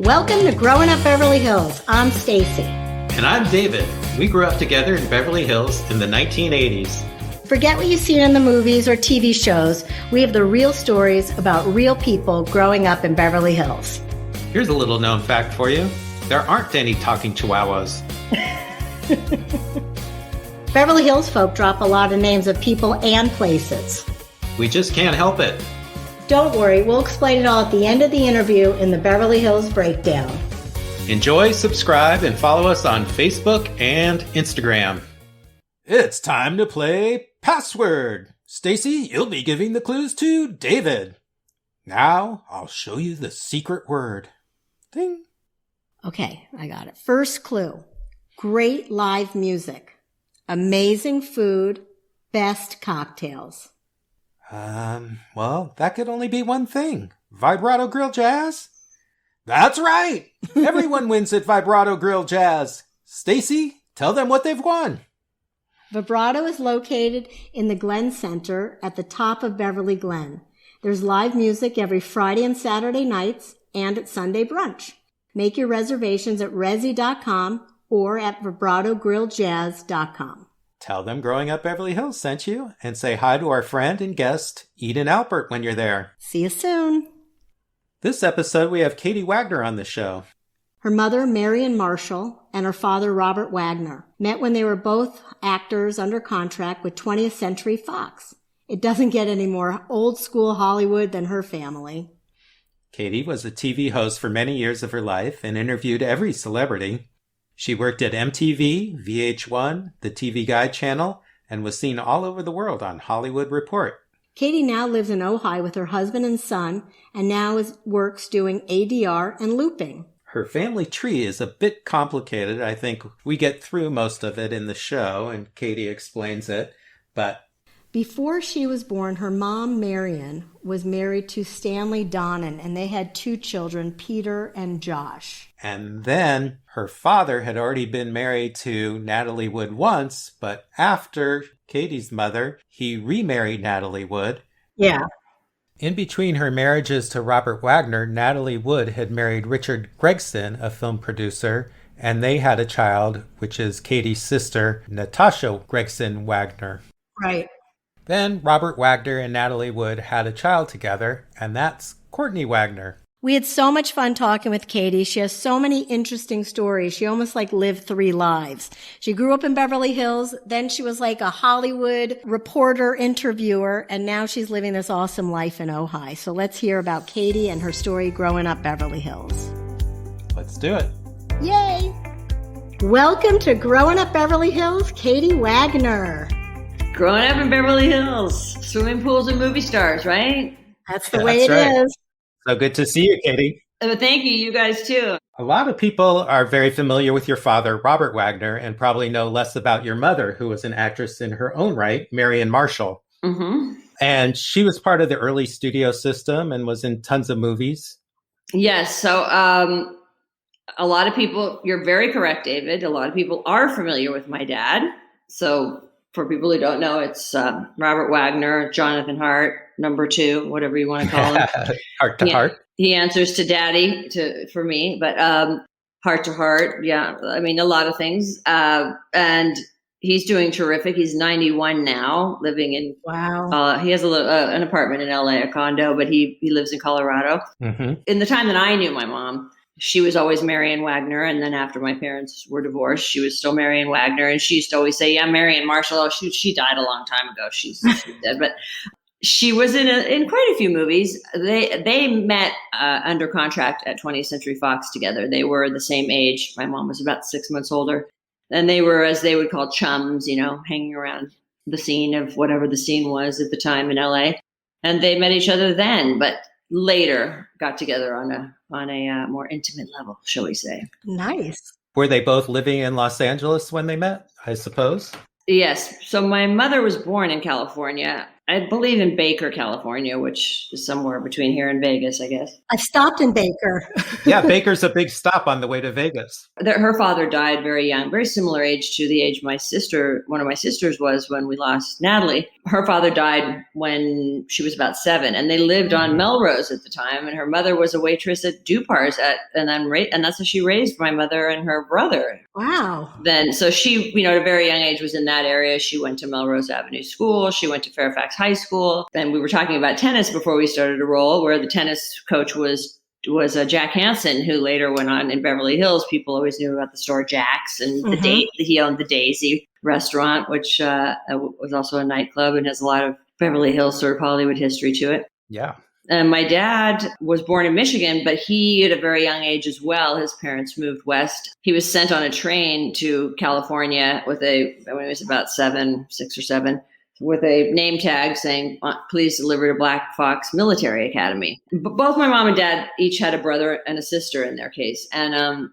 Welcome to Growing Up Beverly Hills. I'm Stacy. And I'm David. We grew up together in Beverly Hills in the 1980s. Forget what you see in the movies or TV shows. We have the real stories about real people growing up in Beverly Hills. Here's a little known fact for you. There aren't any talking chihuahuas. Beverly Hills folk drop a lot of names of people and places. We just can't help it. Don't worry, we'll explain it all at the end of the interview in the Beverly Hills Breakdown. Enjoy, subscribe, and follow us on Facebook and Instagram. It's time to play Password. Stacy, you'll be giving the clues to David. Now, I'll show you the secret word. Ding. Okay, I got it. First clue. Great live music. Amazing food. Best cocktails. Well, that could only be one thing. Vibrato Grill Jazz? That's right! Everyone wins at Vibrato Grill Jazz. Stacy, tell them what they've won. Vibrato is located in the Glen Center at the top of Beverly Glen. There's live music every Friday and Saturday nights and at Sunday brunch. Make your reservations at Resy.com or at VibratoGrillJazz.com. Tell them Growing Up Beverly Hills sent you, and say hi to our friend and guest, Eden Albert, when you're there. See you soon. This episode, we have Katie Wagner on the show. Her mother, Marion Marshall, and her father, Robert Wagner, met when they were both actors under contract with 20th Century Fox. It doesn't get any more old-school Hollywood than her family. Katie was a TV host for many years of her life and interviewed every celebrity. She worked at MTV, VH1, the TV Guide channel, and was seen all over the world on Hollywood Report. Katie now lives in Ojai with her husband and son, and now works doing ADR and looping. Her family tree is a bit complicated. I think we get through most of it in the show, and Katie explains it, but... Before she was born, her mom, Marion, was married to Stanley Donen, and they had two children, Peter and Josh. And then her father had already been married to Natalie Wood once, but after Katie's mother, he remarried Natalie Wood. Yeah. In between her marriages to Robert Wagner, Natalie Wood had married Richard Gregson, a film producer, and they had a child, which is Katie's sister, Natasha Gregson Wagner. Right. Then Robert Wagner and Natalie Wood had a child together, and that's Courtney Wagner. We had so much fun talking with Katie. She has so many interesting stories. She almost lived 3 lives. She grew up in Beverly Hills. Then she was like a Hollywood reporter, interviewer, and now she's living this awesome life in Ojai. So let's hear about Katie and her story growing up Beverly Hills. Let's do it. Yay! Welcome to Growing Up Beverly Hills, Katie Wagner. Growing up in Beverly Hills, swimming pools and movie stars, right? That's the way it is. So good to see you, Katie. Thank you, you guys too. A lot of people are very familiar with your father, Robert Wagner, and probably know less about your mother, who was an actress in her own right, Marion Marshall. Mm-hmm. And she was part of the early studio system and was in tons of movies. Yes. So a lot of people, you're very correct, David. A lot of people are familiar with my dad. So for people who don't know, it's Robert Wagner, Jonathan Hart, number 2, whatever you want to call him. Heart to heart. He answers to daddy for me, but heart to heart. Yeah. I mean, a lot of things. And he's doing terrific. He's 91 now, living in, wow. He has an apartment in LA, a condo, but he lives in Colorado. Mm-hmm. In the time that I knew my mom, she was always Marion Wagner. And then after my parents were divorced, she was still Marion Wagner. And she used to always say, yeah, Marion Marshall. Oh, she died a long time ago. She's dead. But she was in quite a few movies. They met under contract at 20th Century Fox together. They were the same age. My mom was about 6 months older. And they were, as they would call, chums, hanging around the scene of whatever the scene was at the time in LA. And they met each other then, but later got together on a more intimate level, shall we say. Nice. Were they both living in Los Angeles when they met, I suppose? Yes. So my mother was born in California, I believe in Baker, California, which is somewhere between here and Vegas, I guess. I've stopped in Baker. Yeah, Baker's a big stop on the way to Vegas. Her father died very young, very similar age to the age one of my sisters was when we lost Natalie. Her father died when she was about 7, and they lived on Melrose at the time. And her mother was a waitress at Dupar's, and that's how she raised my mother and her brother. Wow. Then, so she, at a very young age was in that area. She went to Melrose Avenue School. She went to Fairfax High School. And we were talking about tennis before we started to roll, where the tennis coach was Jack Hansen, who later went on in Beverly Hills. People always knew about the store Jack's, and he owned the Daisy restaurant, which was also a nightclub and has a lot of Beverly Hills sort of Hollywood history to it. Yeah. And my dad was born in Michigan, but he, at a very young age as well, his parents moved west. He was sent on a train to California when he was about 6 or 7, with a name tag saying, please deliver to Black Fox Military Academy. Both my mom and dad each had a brother and a sister in their case. And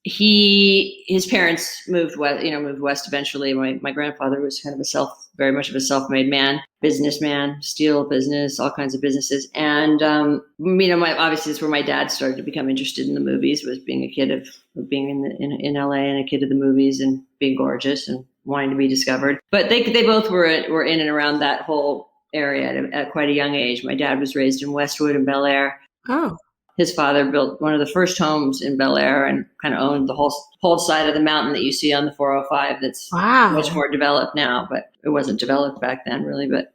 his parents moved west eventually. My grandfather was kind of very much of a self-made man, businessman, steel business, all kinds of businesses. And, obviously it's where my dad started to become interested in the movies, was being a kid of being in LA and a kid of the movies and being gorgeous and wanting to be discovered. But they both were in and around that whole area at quite a young age. My dad was raised in Westwood and Bel Air. Oh. His father built one of the first homes in Bel Air and kind of owned the whole side of the mountain that you see on the 405. That's much more developed now, but it wasn't developed back then, really. But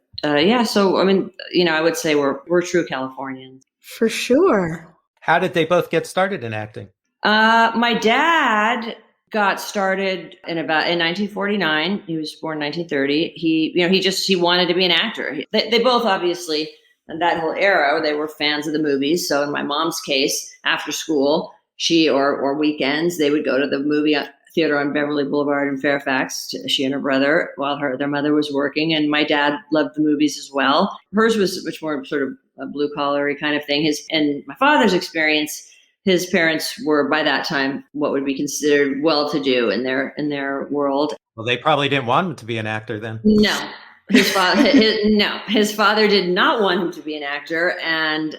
so I would say we're true Californians for sure. How did they both get started in acting? My dad got started in 1949. He was born in 1930. He wanted to be an actor. They both obviously, in that whole era, they were fans of the movies. So in my mom's case, after school, or weekends, they would go to the movie theater on Beverly Boulevard in Fairfax, she and her brother, while their mother was working. And my dad loved the movies as well. Hers was much more sort of a blue-collar kind of thing. And my father's experience, his parents were by that time what would be considered well-to-do in their world. Well, they probably didn't want him to be an actor then. No. His father did not want him to be an actor, and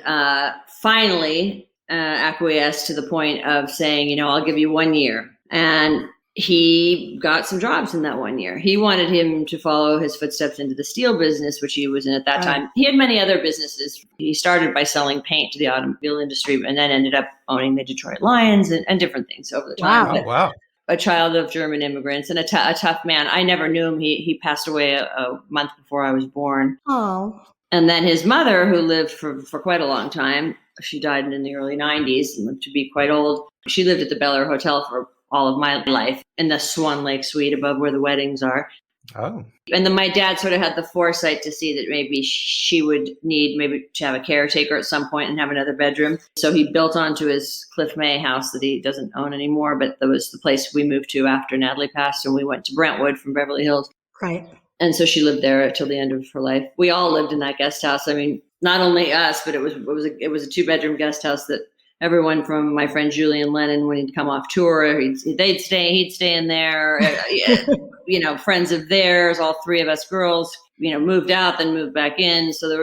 finally acquiesced to the point of saying, I'll give you 1 year. And he got some jobs in that 1 year. He wanted him to follow his footsteps into the steel business, which he was in at that time. He had many other businesses. He started by selling paint to the automobile industry and then ended up owning the Detroit Lions and different things over the time. Wow. Wow. A child of German immigrants and a tough man. I never knew him. He passed away a month before I was born. Oh. And then his mother, who lived for quite a long time, she died in the early 90s and lived to be quite old. She lived at the Bel Air Hotel for all of my life in the Swan Lake Suite above where the weddings are. Oh. And then my dad sort of had the foresight to see that maybe she would need to have a caretaker at some point and have another bedroom. So he built onto his Cliff May house that he doesn't own anymore, but that was the place we moved to after Natalie passed, and we went to Brentwood from Beverly Hills. Right. And so she lived there till the end of her life. We all lived in that guest house. I mean, not only us, but it was a 2-bedroom guest house that everyone from my friend Julian Lennon, when he'd come off tour, he'd stay in there. Friends of theirs, all 3 of us girls, moved out, then moved back in. So that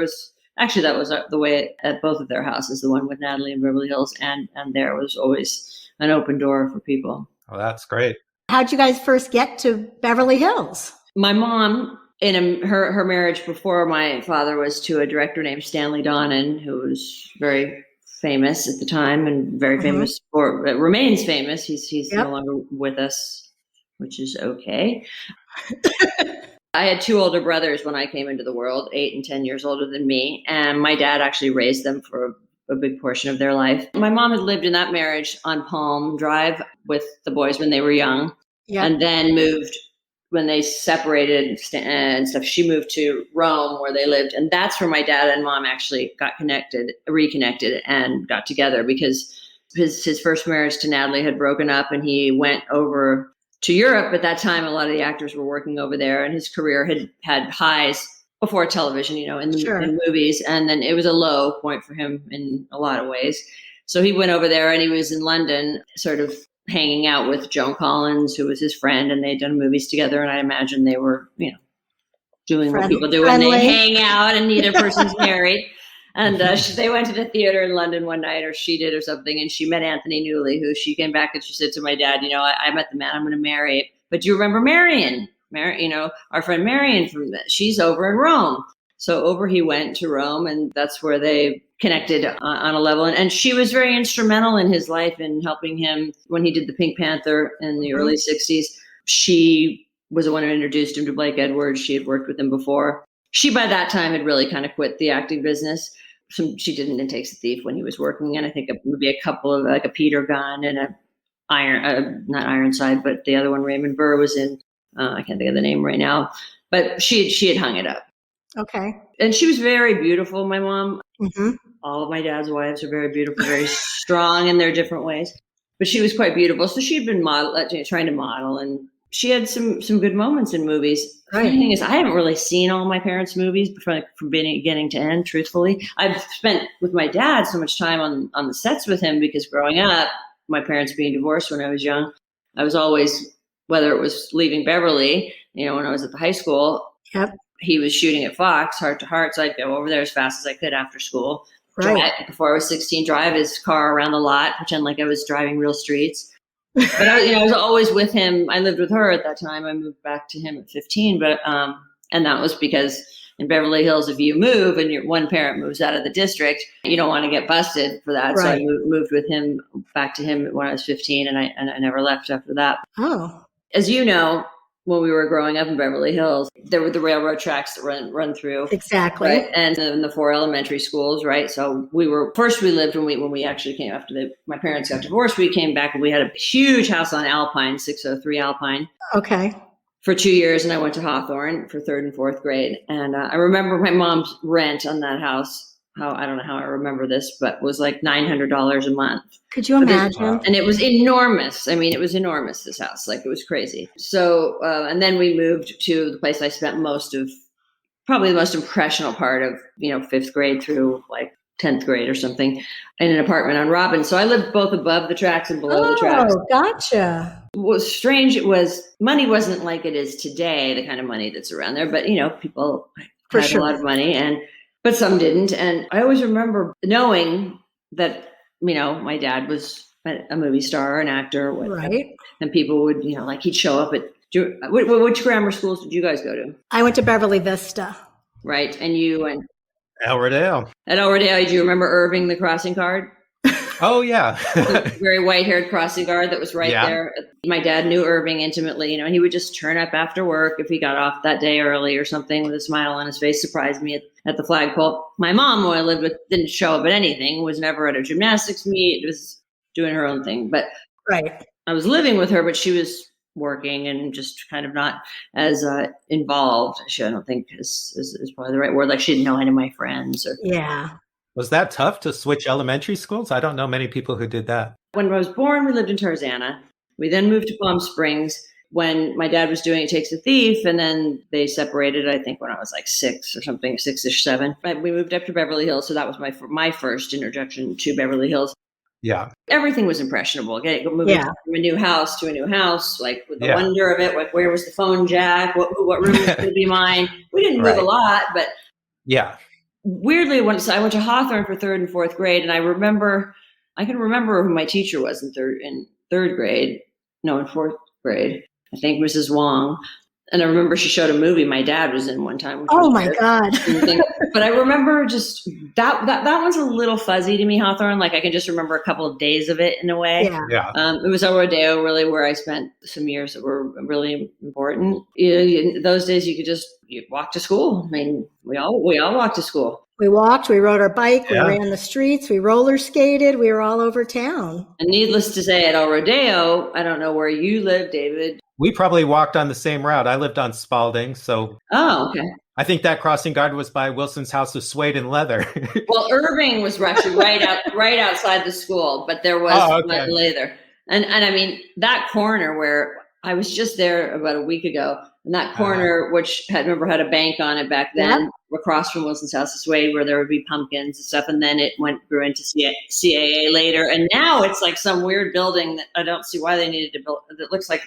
was the way at both of their houses, the one with Natalie in Beverly Hills, and there was always an open door for people. Oh, that's great. How'd you guys first get to Beverly Hills? My mom, in her marriage before my father, was to a director named Stanley Donen, who was very famous at the time and very famous, or remains famous. He's no longer with us, which is okay. I had 2 older brothers when I came into the world, 8 and 10 years older than me. And my dad actually raised them for a big portion of their life. My mom had lived in that marriage on Palm Drive with the boys when they were young, and then moved when they separated and stuff. She moved to Rome, where they lived. And that's where my dad and mom actually reconnected and got together, because his first marriage to Natalie had broken up, and he went over to Europe. At that time, a lot of the actors were working over there, and his career had highs before television, in movies. And then it was a low point for him in a lot of ways. So he went over there, and he was in London sort of hanging out with Joan Collins, who was his friend, and they'd done movies together. And I imagine they were, doing what people do when they hang out and neither person's married. And they went to the theater in London one night, or she did or something, and she met Anthony Newley, who she came back and she said to my dad, I met the man I'm going to marry. But do you remember Marion? Our friend Marion she's over in Rome. So over he went to Rome, and that's where they connected on a level. And she was very instrumental in his life in helping him when he did the Pink Panther in the early 60s. She was the one who introduced him to Blake Edwards. She had worked with him before. She, by that time, had really kind of quit the acting business. She did in Takes a Thief when he was working, and I think maybe a couple of like a Peter Gunn and not Ironside, but the other one Raymond Burr was in. I can't think of the name right now, but she had hung it up. Okay. And she was very beautiful, my mom. Mm-hmm. All of my dad's wives are very beautiful, very strong in their different ways. But she was quite beautiful. So she'd been trying to model, and she had some good moments in movies. Right. The thing is, I haven't really seen all my parents' movies from beginning to end, truthfully. I've spent with my dad so much time on the sets with him because growing up, my parents being divorced when I was young, I was always, whether it was leaving Beverly, when I was at the high school, yep. He was shooting at Fox, Heart to Heart, so I'd go over there as fast as I could after school. Right. Before I was 16, drive his car around the lot, pretend like I was driving real streets. But I was always with him. I lived with her at that time. I moved back to him at 15, but and that was because in Beverly Hills, if you move and one parent moves out of the district, you don't want to get busted for that. Right. So I moved with him back to him when I was 15, and I never left after that. Oh, as you know, when we were growing up in Beverly Hills, there were the railroad tracks that run through. Exactly. Right? And the 4 elementary schools, right? So we lived when we actually came after my parents got divorced, we came back and we had a huge house on Alpine, 603 Alpine. Okay. For 2 years, and I went to Hawthorne for 3rd and 4th grade. And I remember my mom's rent on that house. I don't know how I remember this, but was like $900 a month. Could you imagine? And it was enormous. I mean, it was enormous, this house. Like, it was crazy. So, and then we moved to the place I spent probably the most impressional part of, 5th grade through like 10th grade or something, in an apartment on Robin. So I lived both above the tracks and below the tracks. Oh, gotcha. What was strange, money wasn't like it is today, the kind of money that's around there, but, people had a lot of money, but some didn't. And I always remember knowing that, my dad was a movie star, an actor. Right. And people would, he'd show up at, which grammar schools did you guys go to? I went to Beverly Vista. Right. And you went? El Rodeo. At El Rodeo, do you remember Irving, the crossing guard? Oh, yeah. The very white-haired crossing guard that was right there. My dad knew Irving intimately. He would just turn up after work if he got off that day early or something with a smile on his face, surprised me at the flagpole. My mom, who I lived with, didn't show up at anything, was never at a gymnastics meet, was doing her own thing. But right. I was living with her, but she was working and just kind of not as involved. I don't think is probably the right word. Like, she didn't know any of my friends. Yeah. Was that tough to switch elementary schools? I don't know many people who did that. When I was born, we lived in Tarzana. We then moved to Palm Springs when my dad was doing It Takes a Thief, and then they separated, I think, when I was like 6 or something, 6-ish, 7. But we moved up to Beverly Hills, so that was my first introduction to Beverly Hills. Yeah. Everything was impressionable. Moving from a new house to a new house, like with the wonder of it, like where was the phone jack? What room was going to be mine? We didn't move a lot, but yeah. Weirdly, once I went to Hawthorne for 3rd and 4th grade, and I can remember who my teacher was in 3rd grade. No, in 4th grade. I think Mrs. Wong. And I remember she showed a movie my dad was in one time. Oh my God. But I remember just that one's a little fuzzy to me, Hawthorne. Like, I can just remember a couple of days of it in a way. Yeah. It was El Rodeo, really, where I spent some years that were really important. In those days, you walk to school. I mean, we all walked to school. We walked, we rode our bike, we ran the streets, we roller skated, we were all over town. And needless to say, at El Rodeo, I don't know where you live, David. We probably walked on the same route. I lived on Spalding, so. Oh, okay. I think that crossing guard was by Wilson's House of Suede and Leather. Well, Irving was actually right outside the school, but there was leather. And I mean, that corner where I was just there about a week ago, and that corner, which had a bank on it back then, across from Wilson's House of Suede, where there would be pumpkins and stuff. And then it grew into CAA later. And now it's like some weird building that I don't see why they needed to build. It looks like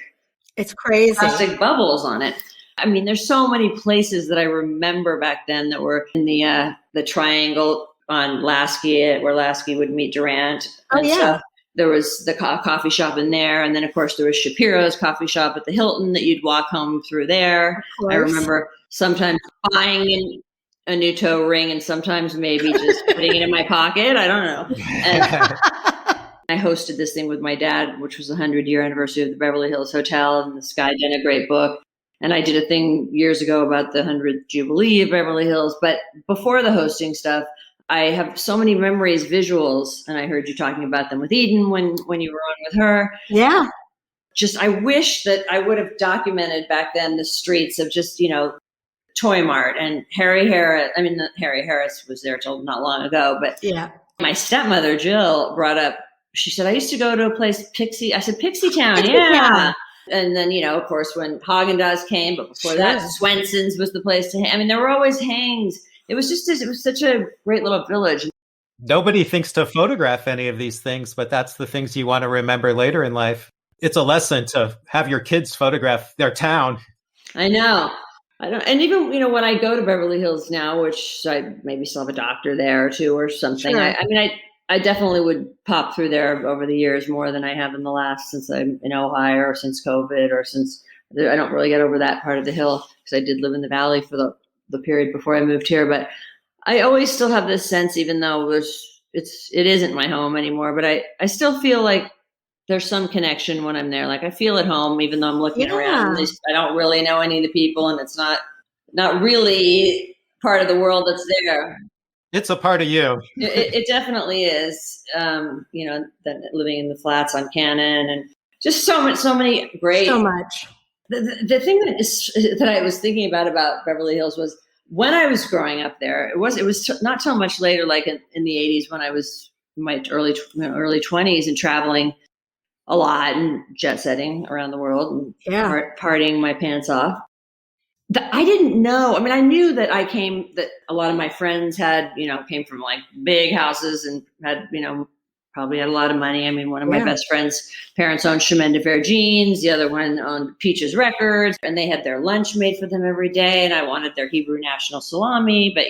it's crazy. Plastic bubbles on it. I mean, there's so many places that I remember back then that were in the triangle on Lasky, where Lasky would meet Durant. Oh, And yeah. so there was the coffee shop in there. And then, of course, there was Shapiro's coffee shop at the Hilton that you'd walk home through there. I remember sometimes buying a new toe ring and sometimes maybe just putting it in my pocket. I don't know. And I hosted this thing with my dad, which was the 100-year anniversary of the Beverly Hills Hotel, and this guy did a great book. And I did a thing years ago about the 100th Jubilee of Beverly Hills. But before the hosting stuff, I have so many memories, visuals, and I heard you talking about them with Eden when you were on with her. Yeah. Just, I wish that I would have documented back then the streets of just, Toy Mart and Harry Harris. I mean, Harry Harris was there till not long ago, but yeah. My stepmother, Jill, brought up, she said, I used to go to a place, Pixie. I said, Pixie Town, Pixie yeah. Town. And then, of course, when Haagen-Dazs came, but before that, Swenson's was the place to hang. I mean, there were always hangs. It was such a great little village. Nobody thinks to photograph any of these things, but that's the things you want to remember later in life. It's a lesson to have your kids photograph their town. I know. And even, when I go to Beverly Hills now, which I maybe still have a doctor there or two or something. Sure. I definitely would pop through there over the years more than I have in the last, since I'm in Ojai or since COVID or since I don't really get over that part of the hill, because I did live in the valley for the period before I moved here. But I always still have this sense, even though it isn't my home anymore, but I still feel like there's some connection when I'm there. Like I feel at home, even though I'm looking around. I don't really know any of the people, and it's not really part of the world that's there. It's a part of you. It definitely is. Living in the flats on Cannon, and just so many great. So much. The thing that I was thinking about Beverly Hills was when I was growing up there. It was not so much later, like in the 80s, when I was in my early 20s and traveling a lot and jet setting around the world and partying my pants off. I didn't know. I mean, I knew that that a lot of my friends came from like big houses and had, probably had a lot of money. I mean, one of my best friends' parents owned Chemin de Fer jeans. The other one owned Peaches Records, and they had their lunch made for them every day. And I wanted their Hebrew national salami, but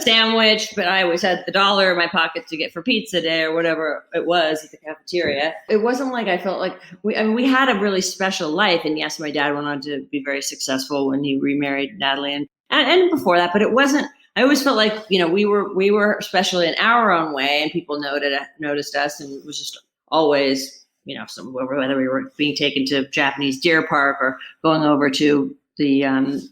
sandwich. But I always had the $1 in my pocket to get for pizza day or whatever it was at the cafeteria. It wasn't like I felt like we had a really special life. And yes, my dad went on to be very successful when he remarried Natalie and before that, but it wasn't. I always felt like, we were special in our own way, and people noticed us, and it was just always, whether we were being taken to Japanese Deer Park or going over to the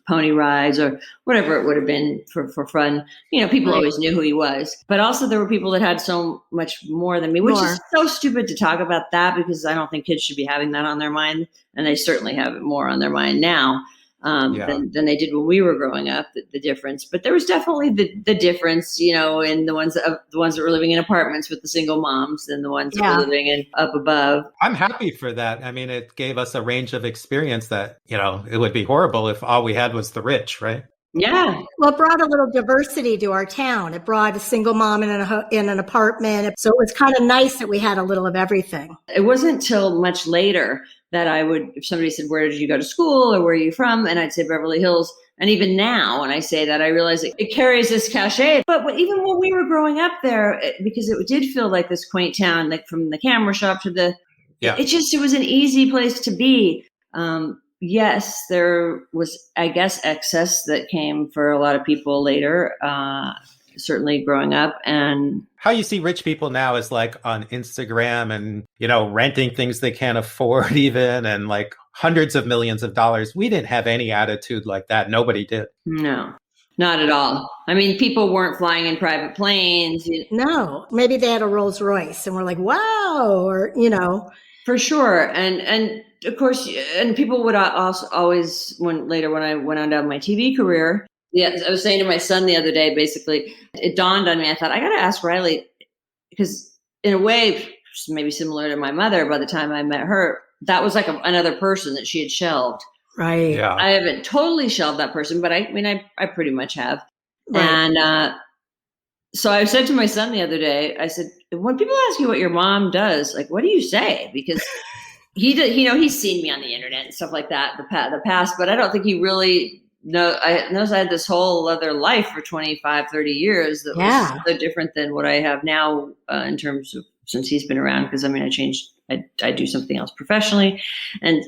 pony rides or whatever it would have been for fun. People always knew who he was, but also there were people that had so much more than me, which is so stupid to talk about that, because I don't think kids should be having that on their mind, and they certainly have it more on their mind now. Than they did when we were growing up, the difference. But there was definitely the difference, in the ones that were living in apartments with the single moms and the ones that were living in up above. I'm happy for that. I mean, it gave us a range of experience that, it would be horrible if all we had was the rich, right? Yeah. Well, it brought a little diversity to our town. It brought a single mom in an apartment. So it was kind of nice that we had a little of everything. It wasn't till much later that if somebody said, where did you go to school or where are you from? And I'd say Beverly Hills. And even now, when I say that, I realize it carries this cachet. But even when we were growing up there, because it did feel like this quaint town, like from the camera shop to it was an easy place to be. Yes, there was, I guess, excess that came for a lot of people later, certainly growing up. And how you see rich people now is like on Instagram and, renting things they can't afford even, and like hundreds of millions of dollars. We didn't have any attitude like that. Nobody did. No, not at all. I mean, people weren't flying in private planes. No, maybe they had a Rolls Royce and we're like, wow, or, For sure. And of course, and people would also always, when I went on down my TV career, I was saying to my son the other day, basically, it dawned on me, I thought, I got to ask Riley, because in a way, maybe similar to my mother, by the time I met her, that was like another person that she had shelved. Right. Yeah. I haven't totally shelved that person, but I pretty much have. Right. And so I said to my son the other day, I said, when people ask you what your mom does, like, what do you say? Because he did, he's seen me on the internet and stuff like that, the past, but I don't think he really knows I had this whole other life for 25, 30 years that was so different than what I have now in terms of since he's been around. Because I mean, I do something else professionally. And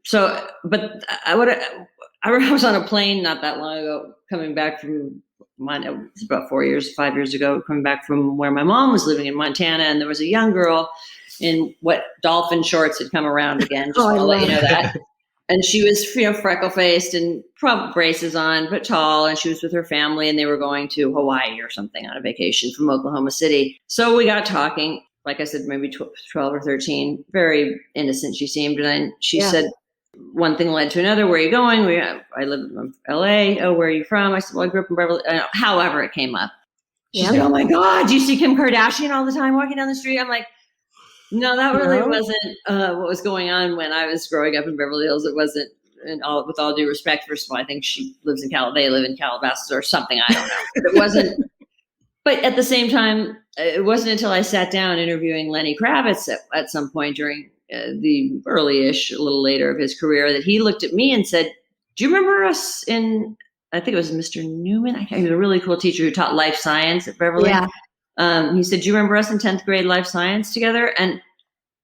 so, but I was on a plane not that long ago, coming back from it was about 5 years ago, coming back from where my mom was living in Montana. And there was a young girl in what dolphin shorts had come around again. Just want to let you know that. And she was, freckle faced and probably braces on, but tall. And she was with her family, and they were going to Hawaii or something on a vacation from Oklahoma City. So we got talking, like I said, maybe 12 or 13, very innocent she seemed. And then she said, one thing led to another. Where are you going? I live in LA. Oh, where are you from? I said, well, I grew up in Beverly. However it came up. She's like, oh my God, do you see Kim Kardashian all the time walking down the street? I'm like, no, that really wasn't what was going on when I was growing up in Beverly Hills. It wasn't, with all due respect, first of all, I think she lives in they live in Calabasas or something. I don't know. But it wasn't. But at the same time, it wasn't until I sat down interviewing Lenny Kravitz at some point during the early-ish, a little later of his career, that he looked at me and said, do you remember us in, I think it was Mr. Newman. He was a really cool teacher who taught life science at Beverly. Yeah. He said, do you remember us in 10th grade life science together? And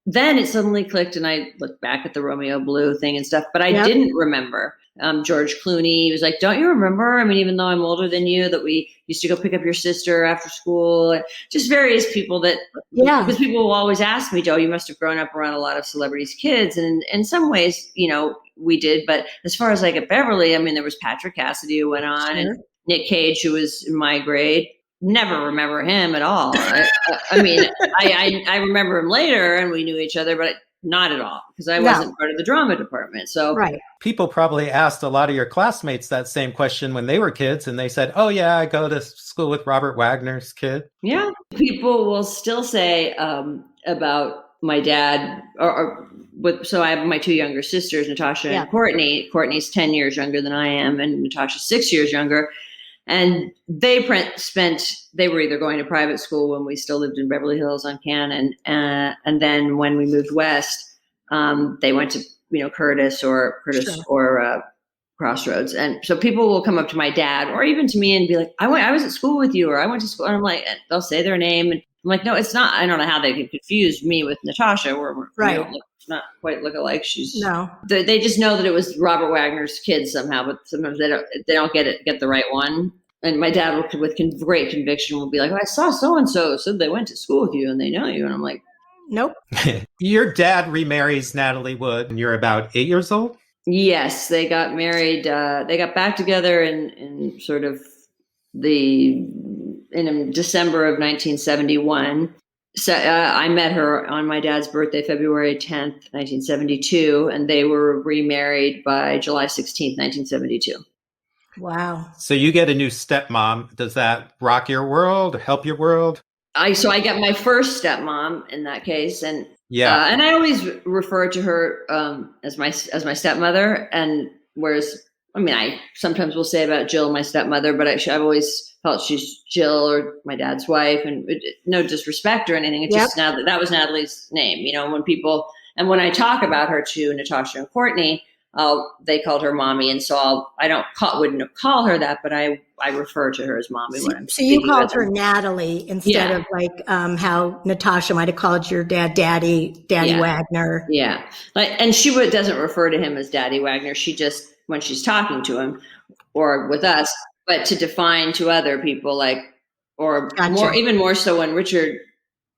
then it suddenly clicked, and I looked back at the Romeo Blue thing and stuff, but I didn't remember George Clooney. He was like, don't you remember? I mean, even though I'm older than you, that we used to go pick up your sister after school, and just various people that, because people will always ask me, Joe, you must have grown up around a lot of celebrities' kids. And in some ways, we did. But as far as like at Beverly, I mean, there was Patrick Cassidy who went on, and Nick Cage, who was in my grade. Never remember him at all. I mean, I remember him later, and we knew each other, but not at all, because I wasn't part of the drama department. So people probably asked a lot of your classmates that same question when they were kids, and they said, oh yeah, I go to school with Robert Wagner's kid. Yeah. People will still say about my dad, so I have my two younger sisters, Natasha and Courtney. Courtney's 10 years younger than I am, and Natasha's 6 years younger. And they were either going to private school when we still lived in Beverly Hills on Cannon. And then when we moved west, they went to, Curtis or Crossroads. And so people will come up to my dad or even to me and be like, I was at school with you, or I went to school. And I'm like, they'll say their name. And I'm like, no, it's not. I don't know how they could confuse me with Natasha. We're not quite look alike. They just know that it was Robert Wagner's kid somehow, but sometimes they don't get the right one. And my dad with great conviction will be like, I saw so-and-so said they went to school with you and they know you. And I'm like, nope. Your dad remarries Natalie Wood and you're about 8 years old? Yes, they got married. They got back together in sort of in December of 1971. So I met her on my dad's birthday, February 10th, 1972, and they were remarried by July 16th, 1972. Wow. So you get a new stepmom. Does that rock your world, help your world? So I got my first stepmom in that case. And and I always refer to her as my stepmother. And whereas, I mean, I sometimes will say about Jill, my stepmother, but I've always felt she's Jill or my dad's wife, and no disrespect or anything. It's just now that was Natalie's name, when I talk about her to Natasha and Courtney, they called her mommy. And so wouldn't call her that, but I refer to her as mommy. So you called her Natalie instead of like how Natasha might have called your dad, Daddy Wagner. Yeah. And she doesn't refer to him as Daddy Wagner. She just, when she's talking to him or with us, but to define to other people, even more so when Richard,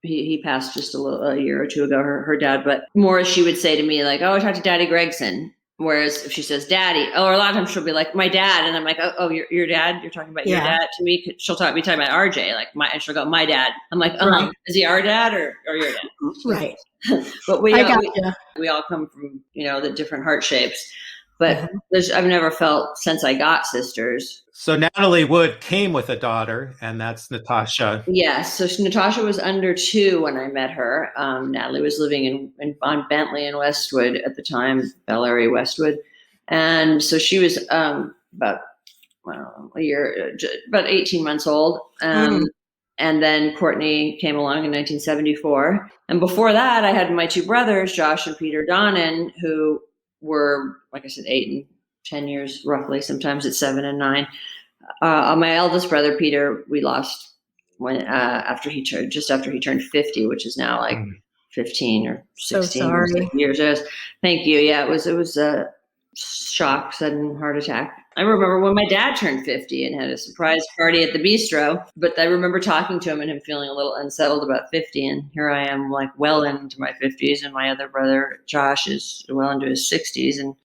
he passed just a year or two ago, her dad, but more she would say to me like, oh, I talked to Daddy Gregson. Whereas if she says daddy, or a lot of times she'll be like my dad. And I'm like, oh, your dad, you're talking about your dad to me. She'll be talking about RJ, and she'll go, my dad. I'm like, is he our dad or your dad? Right. But we all come from, the different heart shapes. But I've never felt since I got sisters. So Natalie Wood came with a daughter, and that's Natasha. Yes. So Natasha was under 2 when I met her. Natalie was living on Bentley and Westwood at the time, Bel Air Westwood. And so she was about a year, about 18 months old. And then Courtney came along in 1974. And before that, I had my two brothers, Josh and Peter Donen, who were, like I said, 8 and 10 years roughly. Sometimes it's 7 and 9. My eldest brother, Peter, we lost when after he turned 50, which is now like 15 or 16 so sorry. years. Thank you. Yeah, it was a shock, sudden heart attack. I remember when my dad turned 50 and had a surprise party at the bistro, but I remember talking to him and him feeling a little unsettled about 50. And here I am, like well into my 50s, and my other brother, Josh, is well into his 60s. And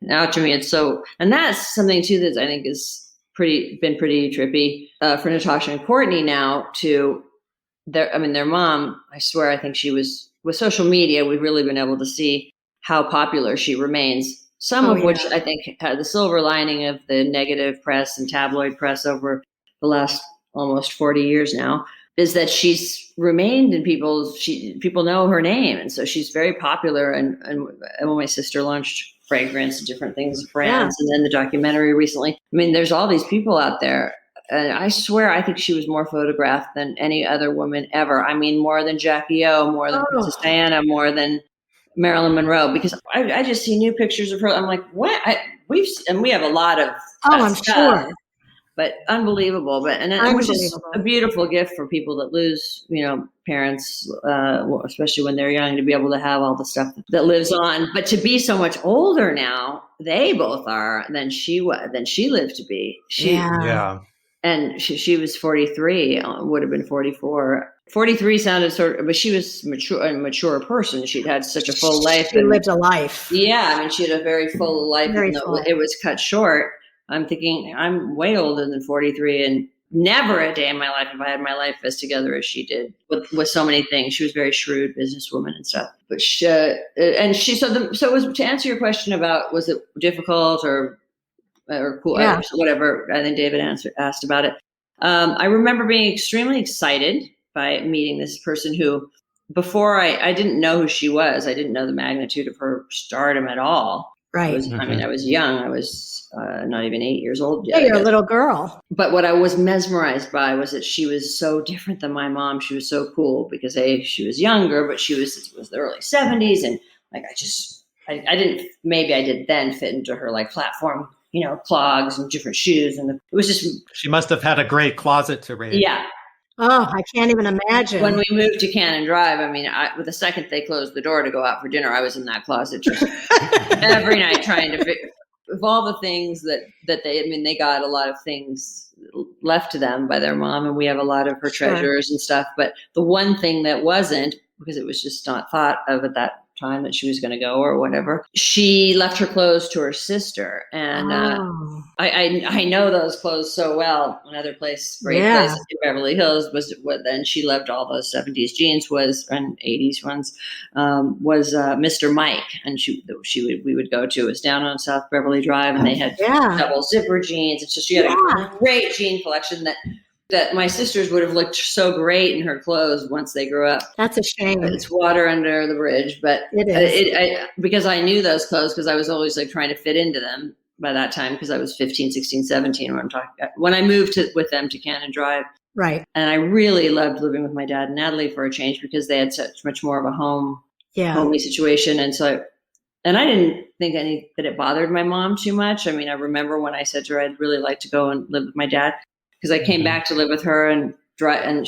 now to me, it's so, and that's something too that I think is been pretty trippy for Natasha and Courtney now to their mom. I swear, I think she was, with social media, we've really been able to see how popular she remains. Some of which I think had the silver lining of the negative press and tabloid press over the last almost 40 years now is that she's remained in people know her name. And so she's very popular. And when my sister launched fragrance and different things, brands, and then the documentary recently, I mean, there's all these people out there. And I swear, I think she was more photographed than any other woman ever. I mean, more than Jackie O, more than Princess Diana, more than Marilyn Monroe, because I just see new pictures of her. I'm like, what? We have a lot of I'm stuff, sure, but unbelievable. Which is a beautiful gift for people that lose, parents, especially when they're young, to be able to have all the stuff that lives on. But to be so much older now, they both are than she lived to be. And she was 43, would have been 44. 43 sounded but she was a mature person. She'd had such a full life. She lived a life. Yeah, I mean, she had a very full life. Very full. It was cut short. I'm thinking I'm way older than 43, and never a day in my life have I had my life as together as she did with so many things. She was a very shrewd businesswoman and stuff. But so it was, to answer your question about was it difficult or cool, or whatever. I think David asked about it. I remember being extremely excited by meeting this person who, before I didn't know who she was. I didn't know the magnitude of her stardom at all. Right. I was young. I was not even 8 years old yet. Yeah, you're a little girl. But what I was mesmerized by was that she was so different than my mom. She was so cool because she was younger, but it was the early 70s. And like, I didn't then fit into her like platform, clogs and different shoes. And it was just. She must have had a great closet to raid. Yeah. Oh, I can't even imagine. When we moved to Cannon Drive, I mean, with the second they closed the door to go out for dinner, I was in that closet just every night trying to figure of all the things that they got a lot of things left to them by their mom, and we have a lot of her treasures and stuff. But the one thing that wasn't, because it was just not thought of at that time that she was going to go or whatever, she left her clothes to her sister. And I know those clothes so well. Another place, great place in Beverly Hills was what then she loved all those 70s jeans and 80s ones, was Mr. Mike. And we would go to, it was down on South Beverly Drive, and they had double zipper jeans. It's just, she had a great jean collection that my sisters would have looked so great in her clothes once they grew up. That's a shame. It's water under the bridge, but it is. Because I knew those clothes, because I was always like trying to fit into them by that time, because I was 15, 16, 17 when I moved with them to Cannon Drive. Right. And I really loved living with my dad and Natalie for a change, because they had such much more of a homely situation. And so I didn't think that it bothered my mom too much. I mean, I remember when I said to her, I'd really like to go and live with my dad, because I came back to live with her and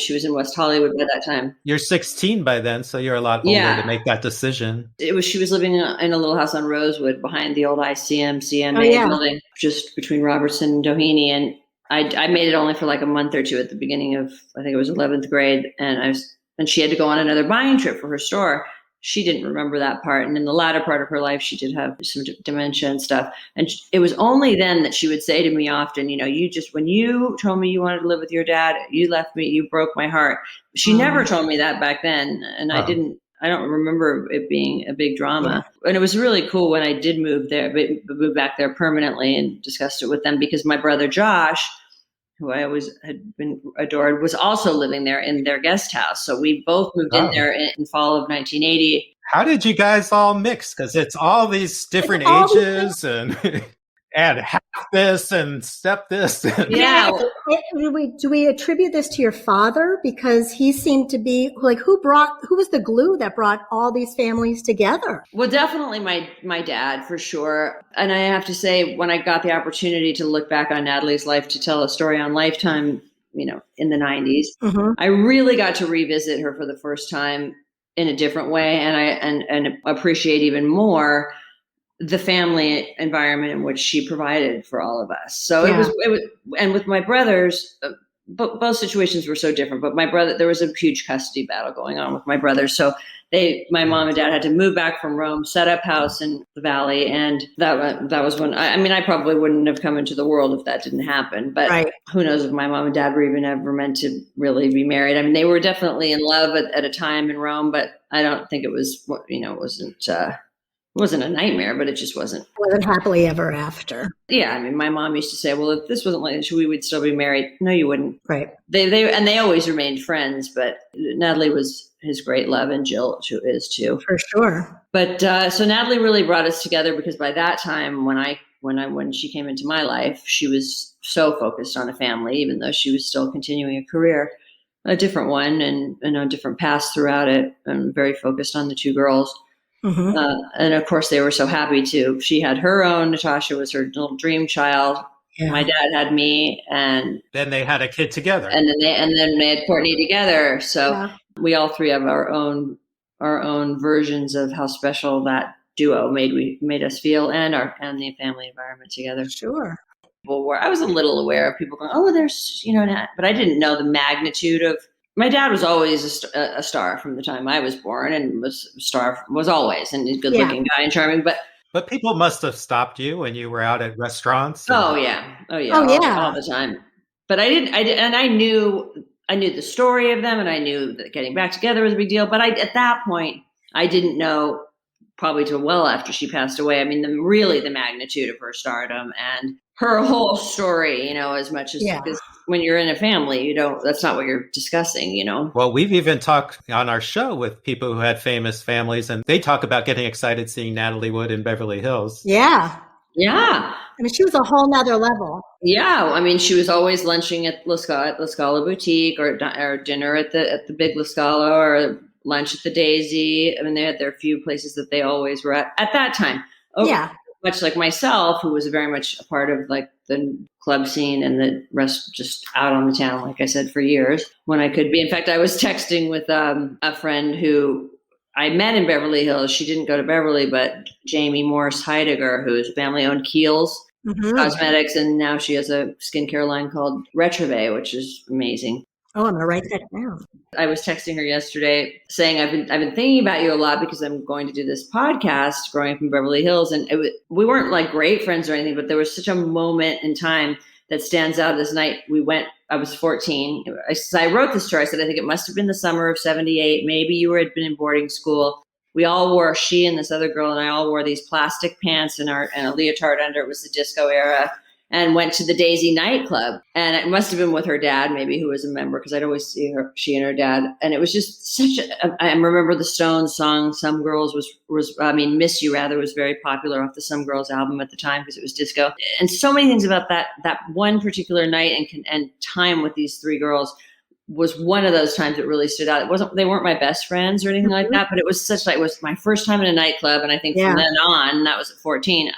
she was in West Hollywood by that time. You're 16 by then, so you're a lot older to make that decision. She was living in a little house on Rosewood behind the old CMA building, just between Robertson and Doheny. And I made it only for like a month or two at the beginning of, I think it was 11th grade. And she had to go on another buying trip for her store. She didn't remember that part. And in the latter part of her life, she did have some dementia and stuff. And it was only then that she would say to me often, when you told me you wanted to live with your dad, you left me, you broke my heart. She never told me that back then. And I don't remember it being a big drama. And it was really cool when I did move back there permanently, and discussed it with them, because my brother Josh, who I always had been adored, was also living there in their guest house. So we both moved in there in fall of 1980. How did you guys all mix? Because it's all these different ages and this and step this. Yeah. Do we attribute this to your father? Because he seemed to be like, who was the glue that brought all these families together? Well, definitely my dad, for sure. And I have to say, when I got the opportunity to look back on Natalie's life to tell a story on Lifetime, in the 90s, I really got to revisit her for the first time in a different way. And appreciate even more the family environment in which she provided for all of us. So it was, and with my brothers, both situations were so different, but my brother, there was a huge custody battle going on with my brothers. So my mom and dad had to move back from Rome, set up house in the Valley. And that was when, I probably wouldn't have come into the world if that didn't happen, but who knows if my mom and dad were even ever meant to really be married. I mean, they were definitely in love at a time in Rome, but I don't think it was, it wasn't a nightmare, but it just wasn't. It wasn't happily ever after. Yeah. I mean, my mom used to say, well, if this wasn't like this, we would still be married. No, you wouldn't. Right. They always remained friends, but Natalie was his great love, and Jill is too. For sure. But so Natalie really brought us together, because by that time, when she came into my life, she was so focused on a family, even though she was still continuing a career, a different one, and a different paths throughout it, and very focused on the two girls. And of course, they were so happy too. She had her own. Natasha was her little dream child. Yeah. My dad had me, and then they had a kid together. And then they had Courtney together. So we all three have our own versions of how special that duo made us feel, and the family environment together. Sure. Well, I was a little aware of people going, oh, there's but I didn't know the magnitude of. My dad was always a star from the time I was born, and was always, and a good looking guy and charming. But people must have stopped you when you were out at restaurants. Oh yeah, all the time. But I didn't, and I knew the story of them, and I knew that getting back together was a big deal. But at that point, I didn't know, probably till well after she passed away. I mean, the magnitude of her stardom and her whole story, as much as because when you're in a family, that's not what you're discussing, Well, we've even talked on our show with people who had famous families, and they talk about getting excited seeing Natalie Wood in Beverly Hills. Yeah. Yeah. I mean, she was a whole nother level. Yeah. I mean, she was always lunching at La Scala Boutique, or dinner at the Big La Scala, or lunch at the Daisy. I mean, they had their few places that they always were at that time. Much like myself, who was very much a part of like the club scene and the rest, just out on the town, like I said, for years when I could be. In fact, I was texting with a friend who I met in Beverly Hills. She didn't go to Beverly, but Jamie Morse Heidegger, whose family owned Kiehl's Cosmetics, and now she has a skincare line called Retrove, which is amazing. Oh, I'm going to write that down. I was texting her yesterday saying, I've been thinking about you a lot because I'm going to do this podcast, Growing Up in Beverly Hills. And we weren't like great friends or anything, but there was such a moment in time that stands out. This night I was 14. I wrote this to her. I said, I think it must have been the summer of 78. Maybe you had been in boarding school. We all wore, she and this other girl and I all wore these plastic pants and a leotard under. It was the disco era. And went to the Daisy nightclub, and it must have been with her dad, maybe, who was a member, because I'd always see her, she and her dad. And it was just I remember the Stones song, Some Girls Miss You Rather was very popular off the Some Girls album at the time because it was disco. And so many things about that one particular night and time with these three girls was one of those times that really stood out. They weren't my best friends or anything like that, but it was my first time in a nightclub. And I think from then on, that was at 14,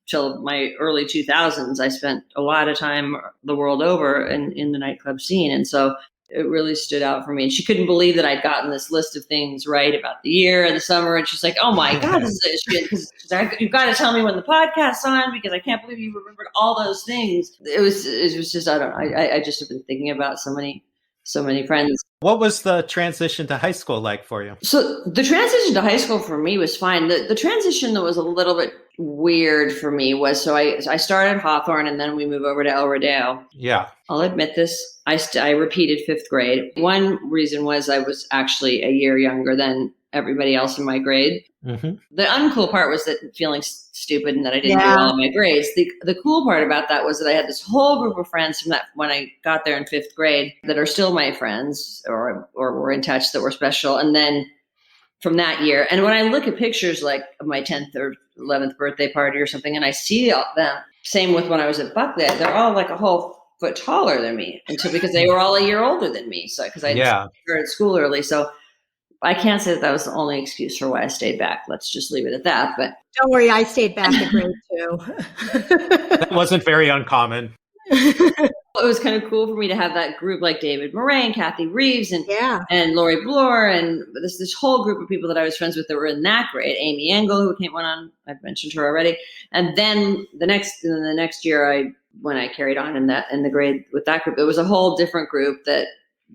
till my early 2000s, I spent a lot of time the world over in the nightclub scene. And so it really stood out for me. And she couldn't believe that I'd gotten this list of things right about the year and the summer. And she's like, oh my God, she's like, you've got to tell me when the podcast's on, because I can't believe you remembered all those things. It was just, I just have been thinking about so many friends. What was the transition to high school like for you? So the transition to high school for me was fine. The transition that was a little bit weird for me was, so I started Hawthorne, and then we moved over to El Rodeo. Yeah. I'll admit this. I repeated fifth grade. One reason was I was actually a year younger than everybody else in my grade. Mm-hmm. The uncool part was that feeling stupid and that I didn't do all of my grades. The cool part about that was that I had this whole group of friends from that when I got there in fifth grade that are still my friends or were in touch, that were special. And then from that year, and when I look at pictures like of my 10th or 11th birthday party or something, and I see them, same with when I was at Buckley. They're all like a whole foot taller than me because they were all a year older than me. So because I started school early, so I can't say that was the only excuse for why I stayed back. Let's just leave it at that. But don't worry, I stayed back at grade 2. That wasn't very uncommon. It was kind of cool for me to have that group like David Moraine, Kathy Reeves, and Lori Bloor, and this whole group of people that I was friends with that were in that grade. Amy Engel, who went on, I've mentioned her already. And then the next year, when I carried on in the grade with that group, it was a whole different group that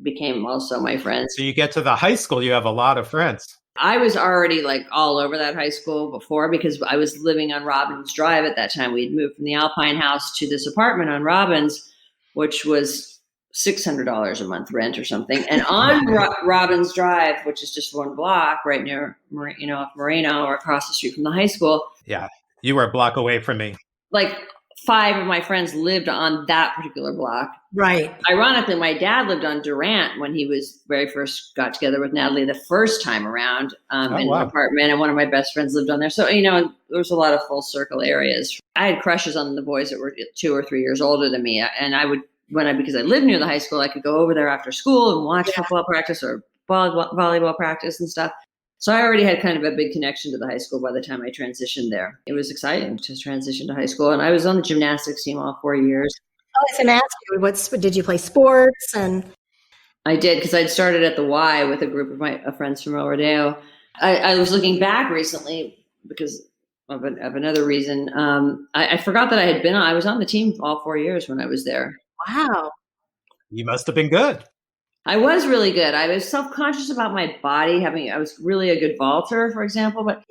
became also my friends. So you get to the high school, you have a lot of friends. I was already like all over that high school before because I was living on Robbins Drive at that time. We'd moved from the Alpine House to this apartment on Robbins, which was $600 a month rent or something. And on Robbins Drive, which is just one block right near, off Moreno or across the street from the high school. Yeah, you were a block away from me. Like 5 of my friends lived on that particular block. Right. Ironically, my dad lived on Durant when he was very first got together with Natalie the first time around in an apartment. And one of my best friends lived on there. So, there was a lot of full circle areas. I had crushes on the boys that were 2 or 3 years older than me. And I would, because I lived near the high school, I could go over there after school and watch football practice or volleyball practice and stuff. So I already had kind of a big connection to the high school by the time I transitioned there. It was exciting to transition to high school. And I was on the gymnastics team all 4 years. I was going to ask you, did you play sports? And I did, because I'd started at the Y with a group of my friends from El Rodeo. I was looking back recently because of another reason. I forgot that I was on the team all 4 years when I was there. Wow. You must have been good. I was really good. I was self-conscious about my body. I was really a good vaulter, for example, but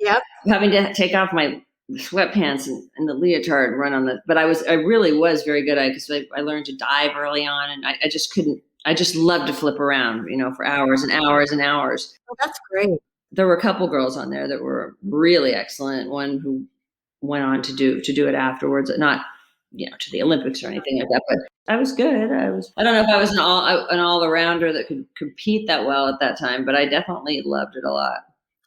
having to take off my sweatpants and the leotard and run on but I really was very good at it because I learned to dive early on, and I just loved to flip around, for hours and hours and hours. Oh, that's great. There were a couple girls on there that were really excellent. One who went on to do it afterwards, not to the Olympics or anything like that, but I was good. I don't know if I was an all-arounder that could compete that well at that time, but I definitely loved it a lot.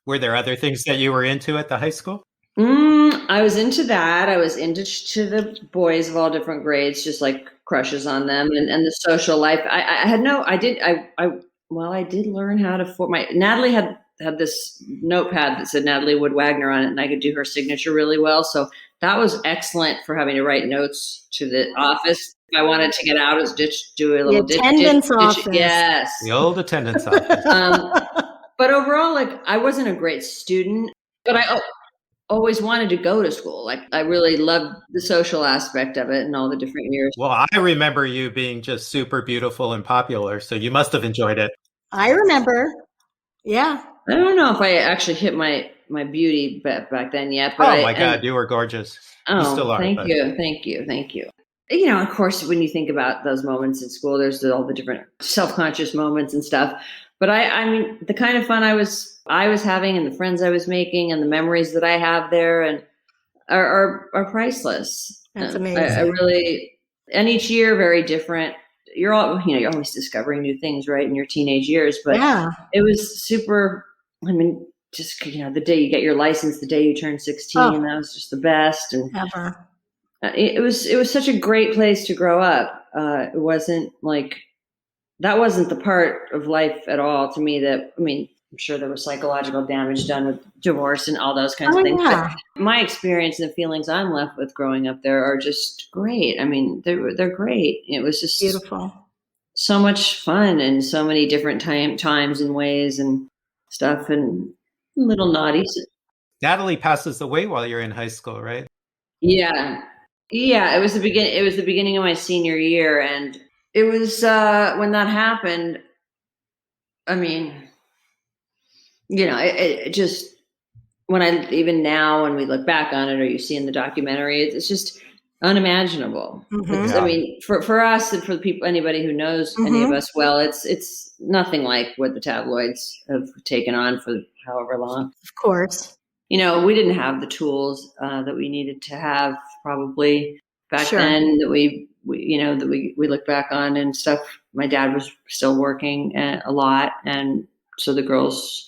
Were there other things that you were into at the high school? I was into that. I was into the boys of all different grades, just like crushes on them and the social life. I did learn how to Natalie had this notepad that said Natalie Wood Wagner on it, and I could do her signature really well. So that was excellent for having to write notes to the office. If I wanted to get out, do a little attendance office. Yes. The old attendance office. But overall, I wasn't a great student, but I always wanted to go to school. I really loved the social aspect of it and all the different years. Well, I remember you being just super beautiful and popular, so you must have enjoyed it. I remember. Yeah. I don't know if I actually hit my beauty back then yet. But God, you were gorgeous. Oh, you still are. Thank you. Of course, when you think about those moments in school, there's all the different self-conscious moments and stuff. But the kind of fun I was having and the friends I was making and the memories that I have there and are priceless. That's amazing. And each year very different. You're always discovering new things, right, in your teenage years. But it was super. Just the day you get your license, the day you turn 16, that was just the best. And ever. It was such a great place to grow up. It wasn't that wasn't the part of life at all to me I'm sure there was psychological damage done with divorce and all those kinds of things. Yeah. But my experience and the feelings I'm left with growing up there are just great. They're great. It was just beautiful. So much fun and so many different times and ways and stuff and little naughties. Natalie passes away while you're in high school, right? Yeah. It was the beginning of my senior year, and it was when that happened. It just even now when we look back on it or you see in the documentary, it's just unimaginable. Mm-hmm. For us and for the people, anybody who knows any of us well, it's nothing like what the tabloids have taken on for however long. Of course. We didn't have the tools that we needed to have probably back then that we look back on and stuff. My dad was still working a lot, and so the girls,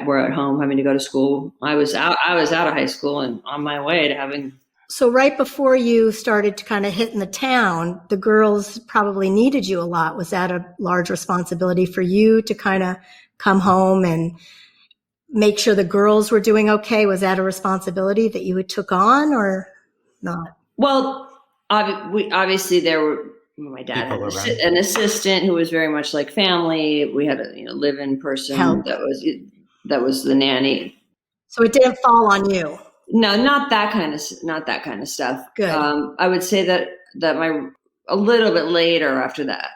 were at home having to go to school. I was out of high school and on my way to having So right before you started to kind of hit in the town, the girls probably needed you a lot. Was that a large responsibility for you to kind of come home and make sure the girls were doing okay? Was that a responsibility that you took on or not? Well, obviously there were, my dad had an assistant who was very much like family. We had a live-in person Help. that was the nanny. So it didn't fall on you. No, not that kind of stuff. Good. I would say that a little bit later after that,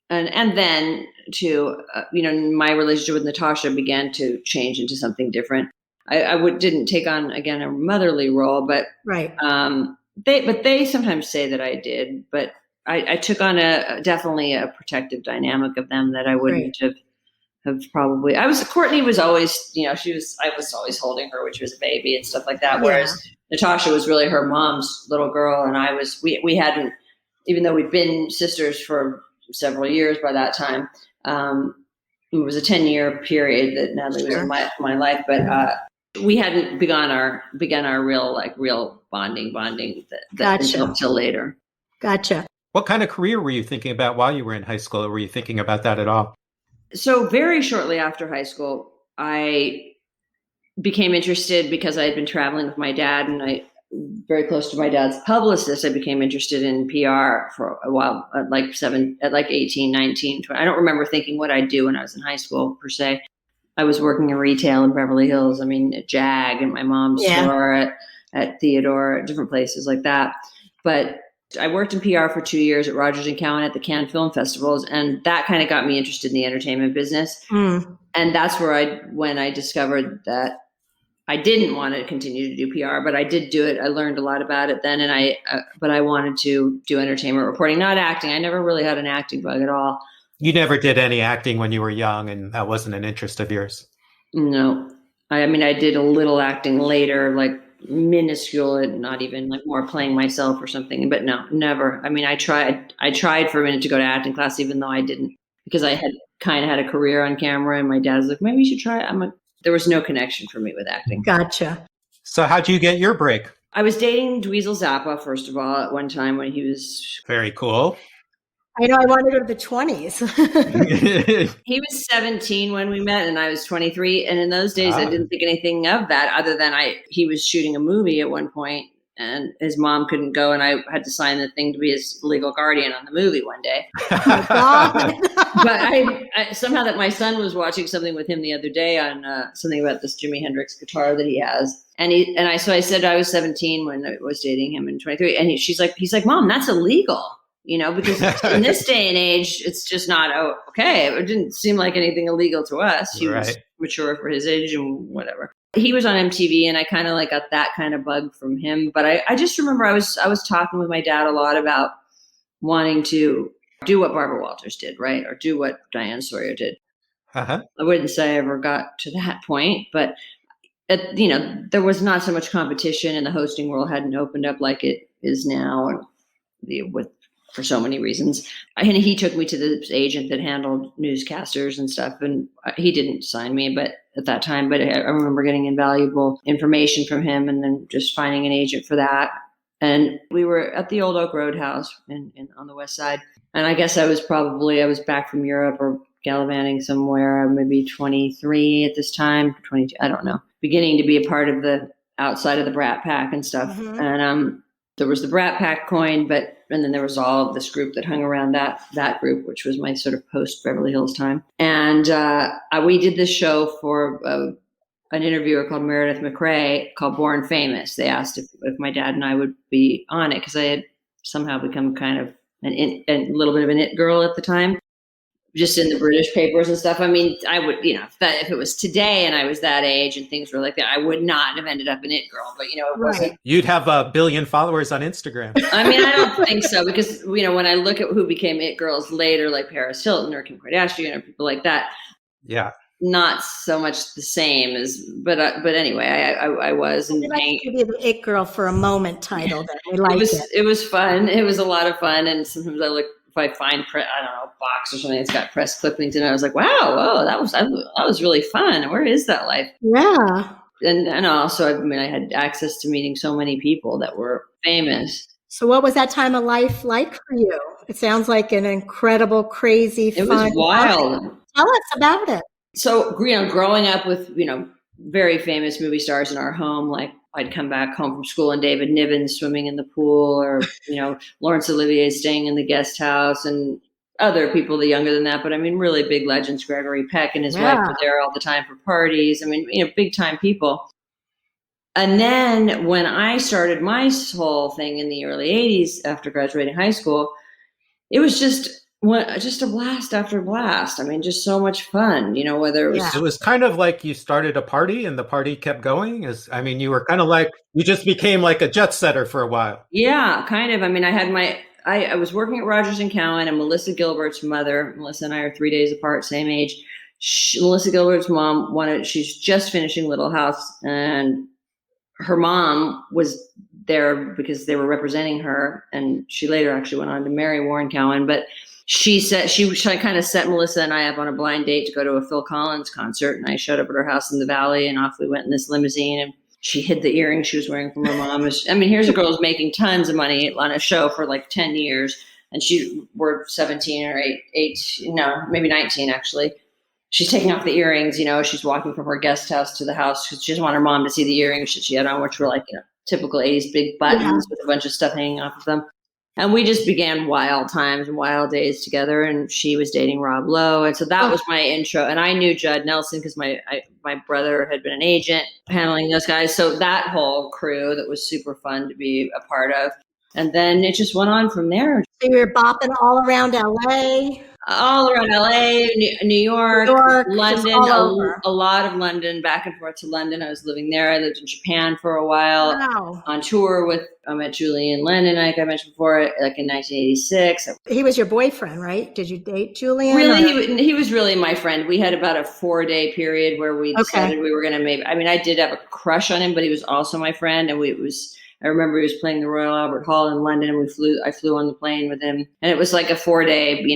and then to my relationship with Natasha began to change into something different. I didn't take on again a motherly role, but right. They sometimes say that I did, but I took on definitely a protective dynamic of them that I wouldn't have probably. Courtney was always, I was always holding her when she was a baby and stuff like that. Whereas Natasha was really her mom's little girl. And we hadn't, even though we'd been sisters for several years by that time, it was a 10-year period that Natalie was in my life, but, we hadn't begun our real bonding until later. Gotcha. What kind of career were you thinking about while you were in high school? Or were you thinking about that at all? So very shortly after high school, I became interested because I had been traveling with my dad and very close to my dad's publicist. I became interested in PR for a while, at like 18, 19, 20. I don't remember thinking what I'd do when I was in high school per se. I was working in retail in Beverly Hills. I mean, at Jag and my mom's store, at Theodore, at different places like that. But I worked in PR for 2 years at Rogers and Cowan at the Cannes Film Festivals, and that kind of got me interested in the entertainment business. And that's when I discovered that I didn't want to continue to do PR, but I did do it. I learned a lot about it then, and but I wanted to do entertainment reporting, not acting. I never really had an acting bug at all. You never did any acting when you were young, and that wasn't an interest of yours? No. I mean, I did a little acting later, like minuscule, and not even like more playing myself or something, but no, never. I mean, I tried for a minute to go to acting class, even though I didn't, because I had kind of had a career on camera, and my dad was like, maybe you should try it. There was no connection for me with acting. Gotcha. So how'd you get your break? I was dating Dweezil Zappa, first of all, at one time when he was... Very cool. I know, I wanted to go to the 20s. He was 17 when we met, and I was 23. And in those days, I didn't think anything of that other than he was shooting a movie at one point, and his mom couldn't go, and I had to sign the thing to be his legal guardian on the movie one day. Oh my God. But I somehow that my son was watching something with him the other day on something about this Jimi Hendrix guitar that he has. So I said I was 17 when I was dating him, and 23. And he's like, Mom, that's illegal. Because in this day and age, it's just not okay. It didn't seem like anything illegal to us. He was mature for his age and whatever. He was on MTV, and I kind of got that kind of bug from him. But I just remember I was talking with my dad a lot about wanting to do what Barbara Walters did, right? Or do what Diane Sawyer did. I wouldn't say I ever got to that point, but there was not so much competition, and the hosting world hadn't opened up like it is now, and for so many reasons. And he took me to this agent that handled newscasters and stuff. And he didn't sign me at that time, but I remember getting invaluable information from him and then just finding an agent for that. And we were at the Old Oak Roadhouse on the West Side. And I guess I was back from Europe or gallivanting somewhere, maybe 23 at this time, 22, I don't know, beginning to be a part of the outside of the Brat Pack and stuff. Mm-hmm. And there was the Brat Pack coin, and then there was all of this group that hung around that group, which was my sort of post Beverly Hills time. And we did this show for an interviewer called Meredith McRae called Born Famous. They asked if my dad and I would be on it because I had somehow become kind of a little bit of an it girl at the time, just in the British papers and stuff. I mean, I would, if it was today and I was that age and things were like that, I would not have ended up an it girl, but it wasn't. You'd have 1 billion followers on Instagram. I mean, I don't think so because, when I look at who became it girls later, like Paris Hilton or Kim Kardashian or people like that. Yeah. Not so much the same but anyway, I was. And like to be the it girl for a moment title that we liked it. It was fun. It was a lot of fun. And sometimes I look, if I find a box or something that's got press clippings in it, I was like, wow, that was really fun. Where is that life? Yeah. And also, I mean, I had access to meeting so many people that were famous. So what was that time of life like for you? It sounds like an incredible, crazy, It fun was wild. time. Tell us about it. So, growing up with, very famous movie stars in our home, like I'd come back home from school and David Niven swimming in the pool, or, Laurence Olivier staying in the guest house, and other people younger than that. But I mean, really big legends. Gregory Peck and his wife were there all the time for parties. I mean, big time people. And then when I started my whole thing in the early 80s after graduating high school, it was just a blast after blast. I mean, just so much fun, whether it was. It was kind of like you started a party and the party kept going. You were kind of like, you just became like a jet setter for a while. Yeah, kind of. I mean, I was working at Rogers and Cowan, and Melissa Gilbert's mother, Melissa and I are 3 days apart, same age. Melissa Gilbert's mom she's just finishing Little House, and her mom was there because they were representing her, and she later actually went on to marry Warren Cowan. But she said she kind of set Melissa and I up on a blind date to go to a Phil Collins concert, and I showed up at her house in the Valley, and off we went in this limousine, and she hid the earrings she was wearing from her mom. I mean, here's a girl who's making tons of money on a show for like 10 years, and we're 17 or maybe 19 actually. She's taking off the earrings, she's walking from her guest house to the house because she doesn't want her mom to see the earrings she had on, which were like, typical 80s big buttons with a bunch of stuff hanging off of them. And we just began wild times and wild days together. And she was dating Rob Lowe. And so that was my intro. And I knew Judd Nelson because my brother had been an agent handling those guys. So that whole crew that was super fun to be a part of. And then it just went on from there. So you were bopping all around LA? All around LA, New York, London, a lot of London, back and forth to London. I was living there. I lived in Japan for a while. Wow. On tour with, I met Julian Lennon, like I mentioned before, like in 1986. He was your boyfriend, right? Did you date Julian? Really, he was really my friend. We had about a 4-day period where we decided we were going to I did have a crush on him, but he was also my friend. And I remember he was playing the Royal Albert Hall in London, and I flew on the plane with him. And it was like a 4-day,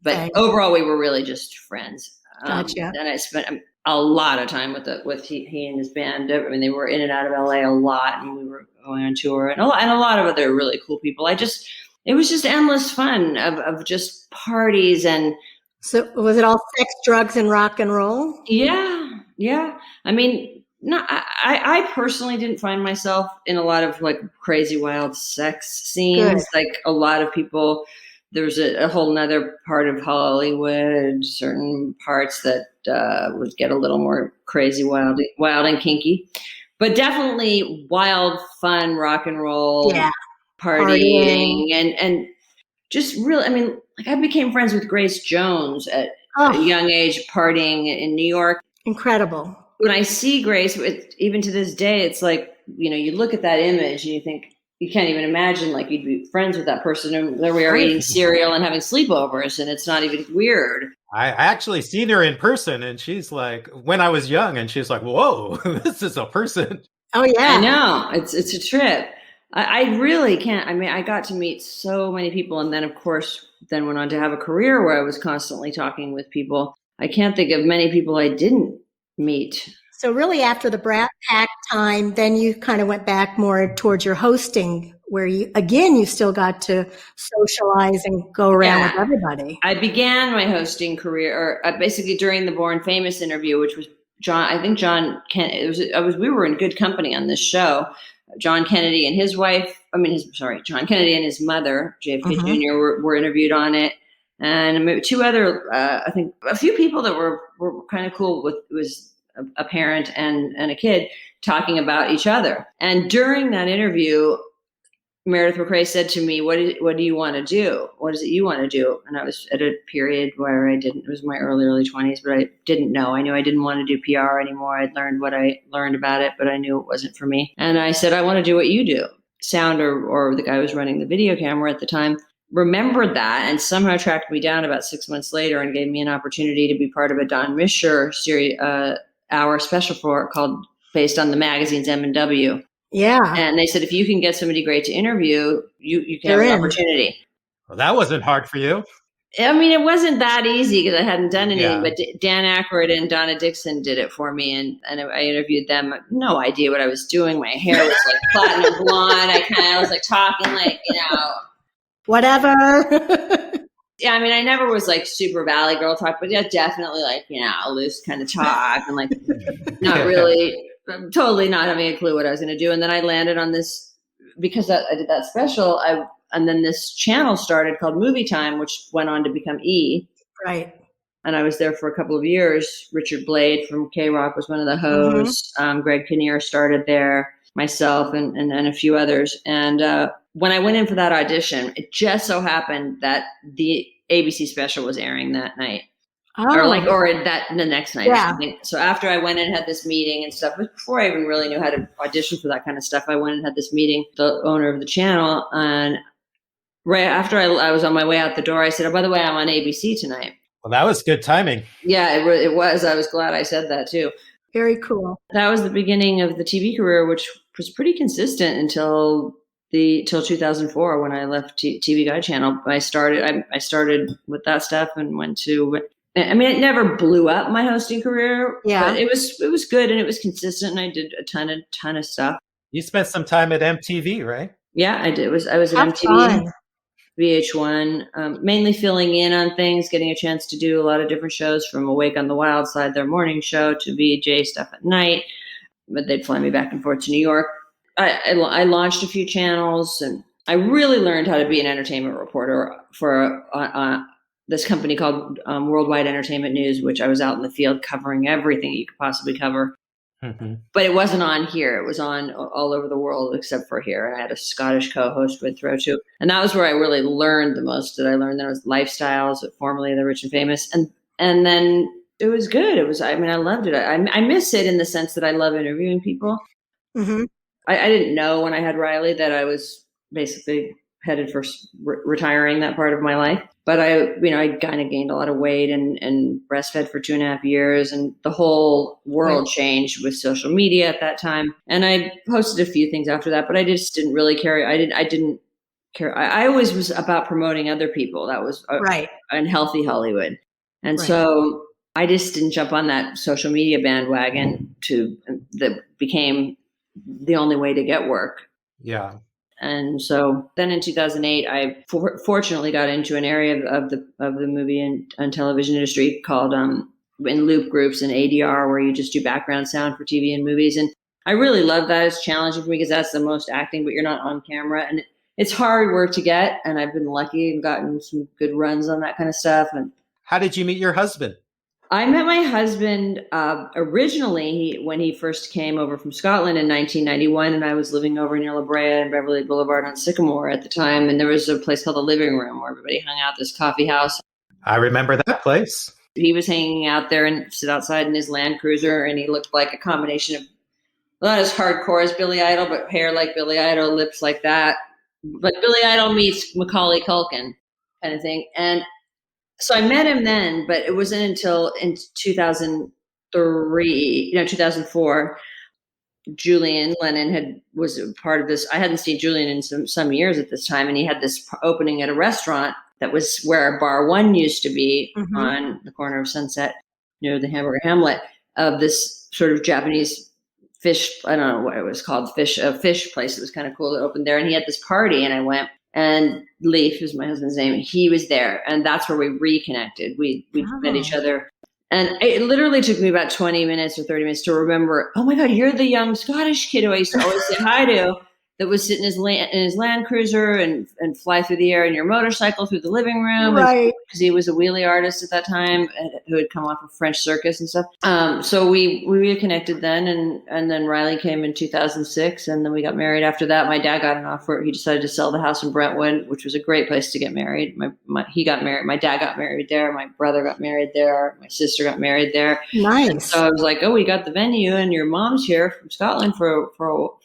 but overall, we were really just friends. Gotcha. And I spent a lot of time with he and his band. I mean, they were in and out of LA a lot, and we were going on tour, and a lot of other really cool people. It was just endless fun of just parties. And so, was it all sex, drugs, and rock and roll? Yeah. I mean, no, I personally didn't find myself in a lot of like crazy, wild sex scenes. Good. Like a lot of people. There's a whole nother part of Hollywood, certain parts that would get a little more crazy, wild and kinky, but definitely wild, fun, rock and roll, partying. And just really, I mean, like I became friends with Grace Jones at a young age, partying in New York. Incredible. When I see Grace, even to this day, it's like, you look at that image and you think, you can't even imagine like you'd be friends with that person, and there we are eating cereal and having sleepovers, and it's not even weird. I actually seen her in person, and she's like, when I was young, and she's like, whoa, this is a person. Oh yeah, I know, it's a trip. I really can't. I mean, I got to meet so many people, and then of course, went on to have a career where I was constantly talking with people. I can't think of many people I didn't meet. So really after the Brat Pack time, then you kind of went back more towards your hosting, where you still got to socialize and go around with everybody. I began my hosting career basically during the Born Famous interview, which was John Kennedy. We were in good company on this show. John Kennedy and his wife, John Kennedy and his mother, JFK Jr. were interviewed on it. And maybe two other, I think a few people that were kind of cool was a parent and a kid talking about each other. And during that interview, Meredith McRae said to me, what do you want to do? What is it you want to do? And I was at a period where it was my early 20s, but I didn't know. I knew I didn't want to do PR anymore. I'd learned what I learned about it, but I knew it wasn't for me. And I said, I want to do what you do. Sound or the guy who was running the video camera at the time remembered that and somehow tracked me down about 6 months later and gave me an opportunity to be part of a Don Misher series, hour special called based on the magazine's M&W. Yeah. And they said, if you can get somebody great to interview, you can have an opportunity. Well, that wasn't hard for you. I mean, it wasn't that easy because I hadn't done anything, Yeah. but Dan Aykroyd and Donna Dixon did it for me. And I interviewed them. No idea what I was doing. My hair was like platinum blonde. I was like talking like, Whatever. yeah, I mean, I never was like super Valley Girl talk, but yeah, definitely like, a loose kind of talk and like not really, totally not having a clue what I was going to do. And then I landed on this because I did that special. And then this channel started called Movie Time, which went on to become E. Right. And I was there for a couple of years. Richard Blade from K-Rock was one of the hosts. Greg Kinnear started there, myself and a few others. And when I went in for that audition, it just so happened that the ABC special was airing that night. Oh. Or the next night or Yeah. something. So after I went and had this meeting and stuff, before I even really knew how to audition for that kind of stuff, I went and had this meeting with the owner of the channel. And right after I was on my way out the door, I said, oh, by the way, I'm on ABC tonight. Well, that was good timing. Yeah, it was. I was glad I said that too. Very cool. That was the beginning of the TV career, which was pretty consistent until 2004 when I left TV Guide Channel. I started with that stuff and went to. I mean, it never blew up my hosting career. Yeah, but it was good and it was consistent. And I did a ton of stuff. You spent some time at MTV, right? Yeah, I did. I was at Have MTV. fun. VH1, mainly filling in on things, getting a chance to do a lot of different shows from Awake on the Wild Side, their morning show, to VJ stuff at night. But they'd fly me back and forth to New York. I launched a few channels, and I really learned how to be an entertainment reporter for this company called Worldwide Entertainment News, which I was out in the field covering everything you could possibly cover. Mm-hmm. But it wasn't on here. It was on all over the world except for here. And I had a Scottish co-host with throw to. And that was where I really learned the most. That I learned that was lifestyles, formerly the rich and famous. And then it was good. I loved it. I miss it in the sense that I love interviewing people. Mm-hmm. I didn't know when I had Riley that I was basically headed for retiring that part of my life. But I kind of gained a lot of weight and breastfed for 2.5 years, and the whole world changed with social media at that time. And I posted a few things after that, but I just didn't really care. I didn't care. I always was about promoting other people. That was Right. unhealthy Hollywood. And so I just didn't jump on that social media bandwagon that became the only way to get work. Yeah. And so then in 2008, I fortunately got into an area of the movie and television industry called in loop groups and ADR, where you just do background sound for TV and movies. And I really love that. It's challenging for me because that's the most acting, but you're not on camera. And it's hard work to get. And I've been lucky and gotten some good runs on that kind of stuff. And how did you meet your husband? I met my husband originally when he first came over from Scotland in 1991, and I was living over near La Brea and Beverly Boulevard on Sycamore at the time. And there was a place called the Living Room where everybody hung out, this coffee house. I remember that place. He was hanging out there and sit outside in his Land Cruiser, and he looked like a combination of not as hardcore as Billy Idol, but hair like Billy Idol, lips like that. But Billy Idol meets Macaulay Culkin kind of thing. And so I met him then, but it wasn't until in 2004, Julian Lennon was a part of this. I hadn't seen Julian in some years at this time, and he had this opening at a restaurant that was where Bar One used to be on the corner of Sunset near the Hamburger Hamlet, of this sort of Japanese fish. I don't know what it was called, a fish place. It was kind of cool to open there, and he had this party, and I went. And Leif is my husband's name. He was there, and that's where we reconnected. We met each other, and it literally took me about 20 minutes or 30 minutes to remember. Oh my God, you're the young Scottish kid who I used to always say hi to. That was sitting in his Land Cruiser and fly through the air in your motorcycle through the living room, right? Because he was a wheelie artist at that time who had come off of French circus and stuff. So we reconnected then, and then Riley came in 2006, and then we got married after that. My dad got an offer. He decided to sell the house in Brentwood, which was a great place to get married. He got married. My dad got married there. My brother got married there. My sister got married there. Nice. And so I was like, oh, we got the venue, and your mom's here from Scotland for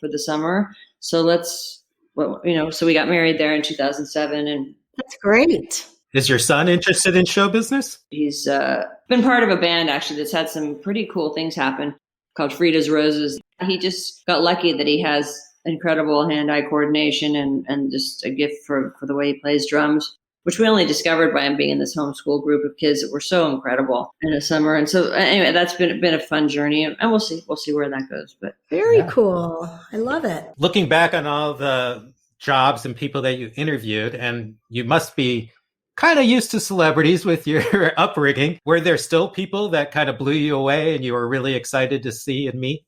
the summer. So so we got married there in 2007, and that's great. Is your son interested in show business? He's been part of a band actually that's had some pretty cool things happen called Frida's Roses. He just got lucky that he has incredible hand-eye coordination and just a gift for the way he plays drums. which we only discovered by being in this homeschool group of kids that were so incredible in the summer. And so anyway, that's been a fun journey, and we'll see where that goes. But Very cool. I love it. Looking back on all the jobs and people that you interviewed, and you must be kind of used to celebrities with your upbringing. Were there still people that kind of blew you away and you were really excited to see and meet?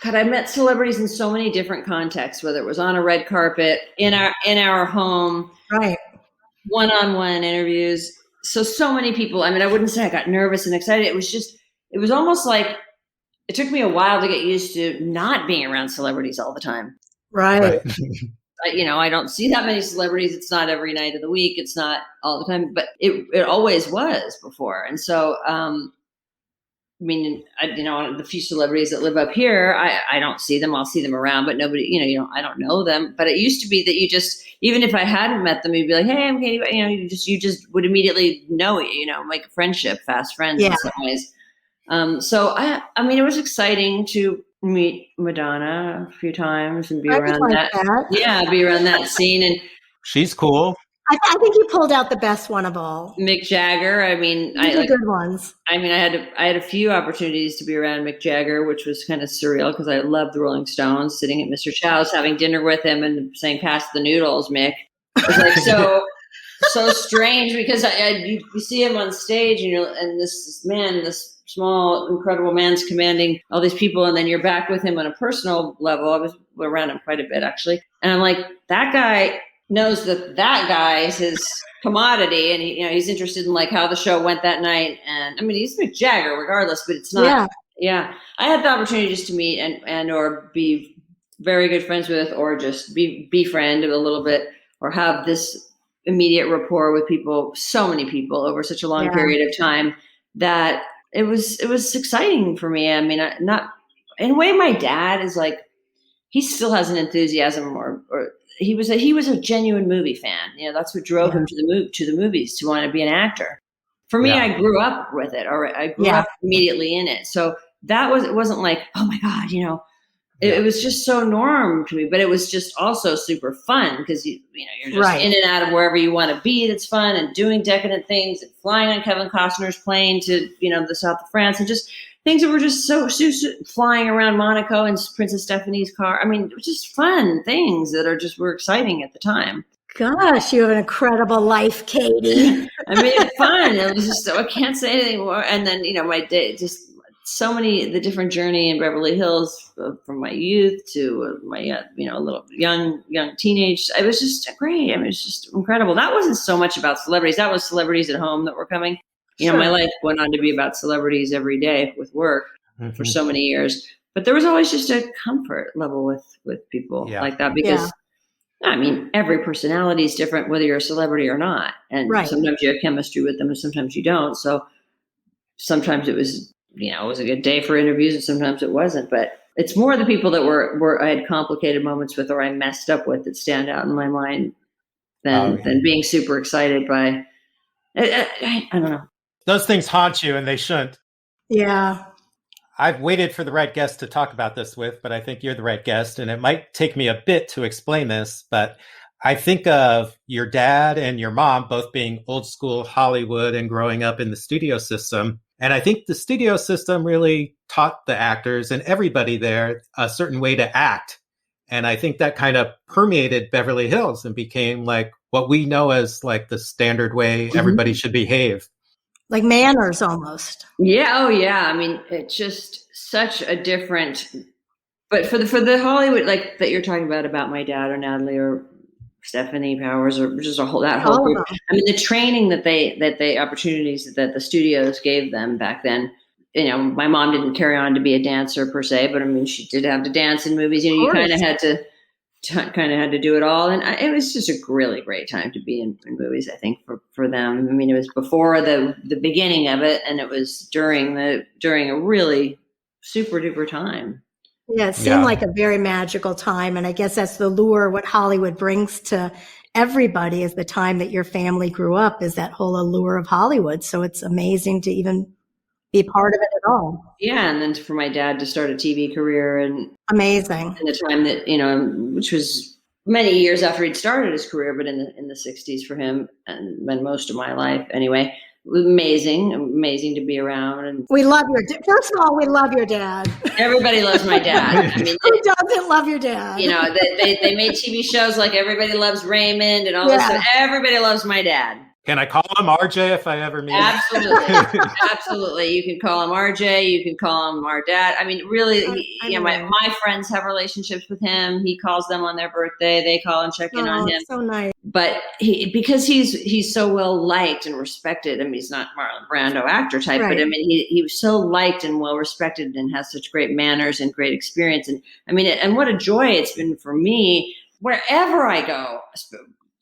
God, I met celebrities in so many different contexts, whether it was on a red carpet, in our home, Right. one-on-one interviews. So many people. I mean, I wouldn't say I got nervous and excited. It was almost like it took me a while to get used to not being around celebrities all the time. Right. I don't see that many celebrities. It's not every night of the week. It's not all the time, but it always was before. And so, the few celebrities that live up here, I don't see them. I'll see them around, but nobody, I don't know them. But it used to be that you just, even if I hadn't met them, you'd be like, hey, I'm Katie. You just would immediately know it, make a friendship, fast friends in some ways. So it was exciting to meet Madonna a few times and be around that. Yeah, be around that scene. And she's cool. I think you pulled out the best one of all. Mick Jagger. I mean, good ones. I mean, I had a few opportunities to be around Mick Jagger, which was kind of surreal because I loved the Rolling Stones. Sitting at Mr. Chow's, having dinner with him, and saying "Pass the noodles, Mick." It was like so strange because you see him on stage, and this man, this small, incredible man's commanding all these people, and then you're back with him on a personal level. I was around him quite a bit actually, and I'm like, that guy knows that guy is his commodity, and he's interested in like how the show went that night. And I mean, he's Mick Jagger regardless, but it's not. Yeah. I had the opportunity just to meet and or be very good friends with, or just befriend a little bit, or have this immediate rapport with people, so many people over such a long period of time, that it was exciting for me. I mean, not in a way. My dad is like, he still has an enthusiasm, or he was a genuine movie fan. That's what drove him to the movies, to want to be an actor. For me, I grew up with it, or I grew up immediately in it. So it wasn't like, oh my God, it was just so norm to me, but it was just also super fun because you're just in and out of wherever you want to be. That's fun, and doing decadent things, and flying on Kevin Costner's plane to the south of France, and just things that were just so flying around Monaco and Princess Stephanie's car. I mean, just fun things that were exciting at the time. Gosh, you have an incredible life, Katie. I made it fun. It was just, I can't say anything more. And then, my day, just so many, the different journey in Beverly Hills from my youth to my, little young teenage. It was just great. I mean, it was just incredible. That wasn't so much about celebrities. That was celebrities at home that were coming. My life went on to be about celebrities every day with work for so many years. But there was always just a comfort level with people like that because, I mean, every personality is different, whether you're a celebrity or not. And sometimes you have chemistry with them and sometimes you don't. So sometimes it was, it was a good day for interviews and sometimes it wasn't. But it's more the people that were I had complicated moments with or I messed up with that stand out in my mind than being super excited by, I don't know. Those things haunt you, and they shouldn't. Yeah. I've waited for the right guest to talk about this with, but I think you're the right guest, and it might take me a bit to explain this, but I think of your dad and your mom both being old school Hollywood and growing up in the studio system. And I think the studio system really taught the actors and everybody there a certain way to act. And I think that kind of permeated Beverly Hills and became like what we know as like the standard way everybody should behave. Like manners almost. Yeah. Oh yeah. I mean, it's just such a different, but for the Hollywood, like that you're talking about my dad or Natalie or Stephanie Powers or just that whole group. I mean, the training that they opportunities that the studios gave them back then, my mom didn't carry on to be a dancer per se, but I mean, she did have to dance in movies. You kind of had to do it all. And it was just a really great time to be in movies, I think, for them. I mean, it was before the beginning of it, and it was during a really super duper time. Yeah, it seemed like a very magical time. And I guess that's the lure, what Hollywood brings to everybody is the time that your family grew up, is that whole allure of Hollywood. So it's amazing to even be part of it at all. Yeah, and then for my dad to start a TV career and amazing. in the time that, which was many years after he'd started his career, but in the 60s for him, and most of my life anyway. It was amazing to be around. And we love first of all, we love your dad. Everybody loves my dad. I mean, who doesn't love your dad? You know, they made TV shows like Everybody Loves Raymond and all this stuff. Everybody loves my dad. Can I call him RJ if I ever meet him? Absolutely. Absolutely. You can call him RJ. You can call him our dad. I mean, really, my friends have relationships with him. He calls them on their birthday. They call and check in on him. So nice. But because he's so well liked and respected. I mean, he's not Marlon Brando actor type, but I mean, he was so liked and well respected and has such great manners and great experience. And I mean, and what a joy it's been for me wherever I go. I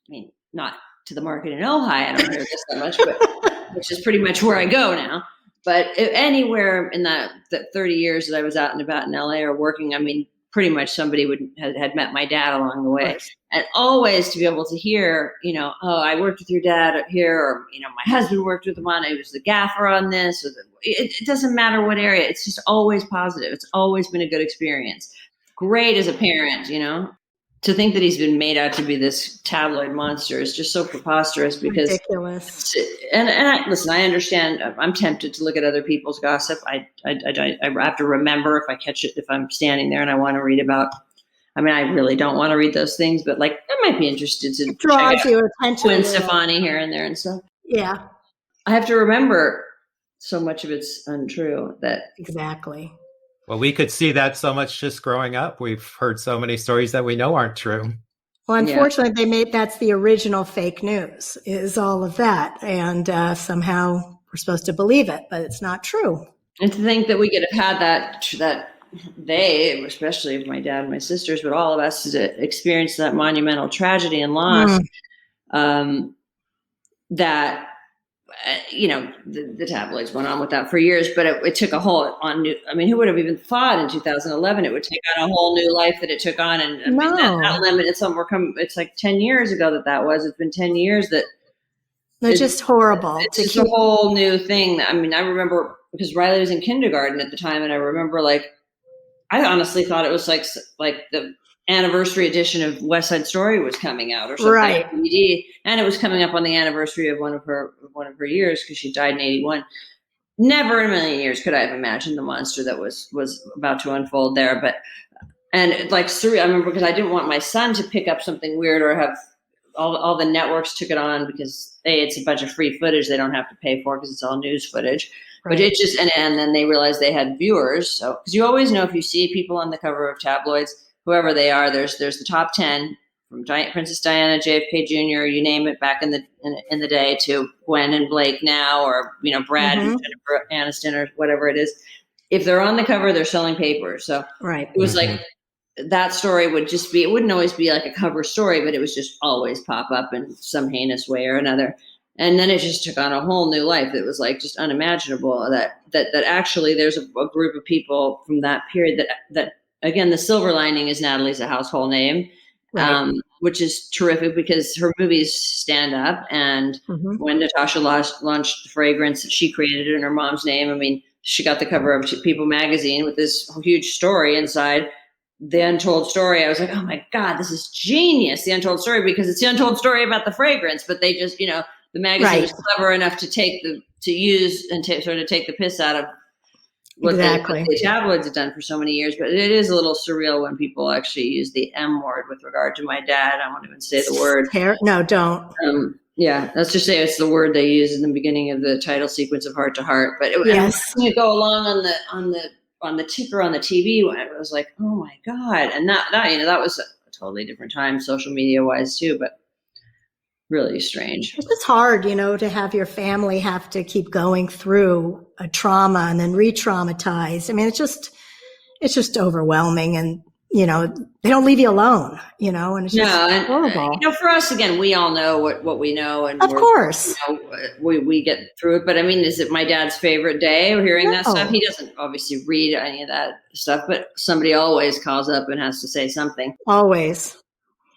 mean, not to the market in Ojai, I don't hear this that much, but which is pretty much where I go now. But anywhere in that 30 years that I was out and about in LA or working, I mean, pretty much somebody had met my dad along the way. Right. And always to be able to hear, you know, oh, I worked with your dad here, or, you know, my husband worked with him on, I was the gaffer on this. Or it doesn't matter what area. It's just always positive. It's always been a good experience. Great as a parent, you know. To think that he's been made out to be this tabloid monster is just so preposterous because ridiculous. And listen, I understand. I'm tempted to look at other people's gossip. I have to remember if I catch it, if I'm standing there and I want to read about. I mean, I really don't want to read those things, but like I might be interested to draws your attention. Gwen Stefani here and there and stuff. Yeah, I have to remember so much of it's untrue that exactly. Well, we could see that so much just growing up. We've heard so many stories that we know aren't true. Well, unfortunately, that's the original fake news, is all of that. And somehow we're supposed to believe it, but it's not true. And to think that we could have had that they, especially my dad and my sisters, but all of us to experience that monumental tragedy and loss, that, you know, the tabloids went on with that for years, but it took a whole who would have even thought in 2011 it would take on a whole new life that it took on? And I mean, that limited it's like 10 years ago that was. It's been 10 years that it's just horrible. It's just a whole new thing. I mean, I remember because Riley was in kindergarten at the time, and I remember I honestly thought it was like the anniversary edition of West Side Story was coming out or something, right? DVD, and it was coming up on the anniversary of one of her years because she died in 1981. Never in a million years could I have imagined the monster that was about to unfold there. But and like surreal. I remember because I didn't want my son to pick up something weird or have all the networks took it on because it's a bunch of free footage they don't have to pay for because it's all news footage. Right. But it just and then they realized they had viewers. So because you always know if you see people on the cover of tabloids, whoever they are, there's the top 10 from Princess Diana, JFK Jr., you name it, back in the day, to Gwen and Blake now, or you know Brad and Jennifer Aniston or whatever it is. If they're on the cover, they're selling papers. So it was like that story would just be. It wouldn't always be like a cover story, but it was just always pop up in some heinous way or another. And then it just took on a whole new life. It was like just unimaginable that actually there's a group of people from that period that. Again, the silver lining is Natalie's a household name, which is terrific because her movies stand up. And when Natasha launched the fragrance that she created in her mom's name, I mean, she got the cover of People magazine with this huge story inside, The Untold Story. I was like, oh my God, this is genius, The Untold Story, because it's the untold story about the fragrance. But they just, you know, the magazine was clever enough to take the piss out of what the tabloids have done for so many years. But it is a little surreal when people actually use the M word with regard to my dad. I won't even say the word. No, don't. Yeah, let's just say it's the word they use in the beginning of the title sequence of Heart to Heart. But you go along on the ticker on the TV when it was like, oh my God. And that was a totally different time, social media wise too, but really strange. It's just hard, to have your family have to keep going through a trauma and then re-traumatize. I mean, it's just overwhelming, and they don't leave you alone, and it's just horrible. For us, again, we all know what we know, and of course, we get through it. But I mean, is it my dad's favorite day of hearing that stuff? He doesn't obviously read any of that stuff, but somebody always calls up and has to say something. Always.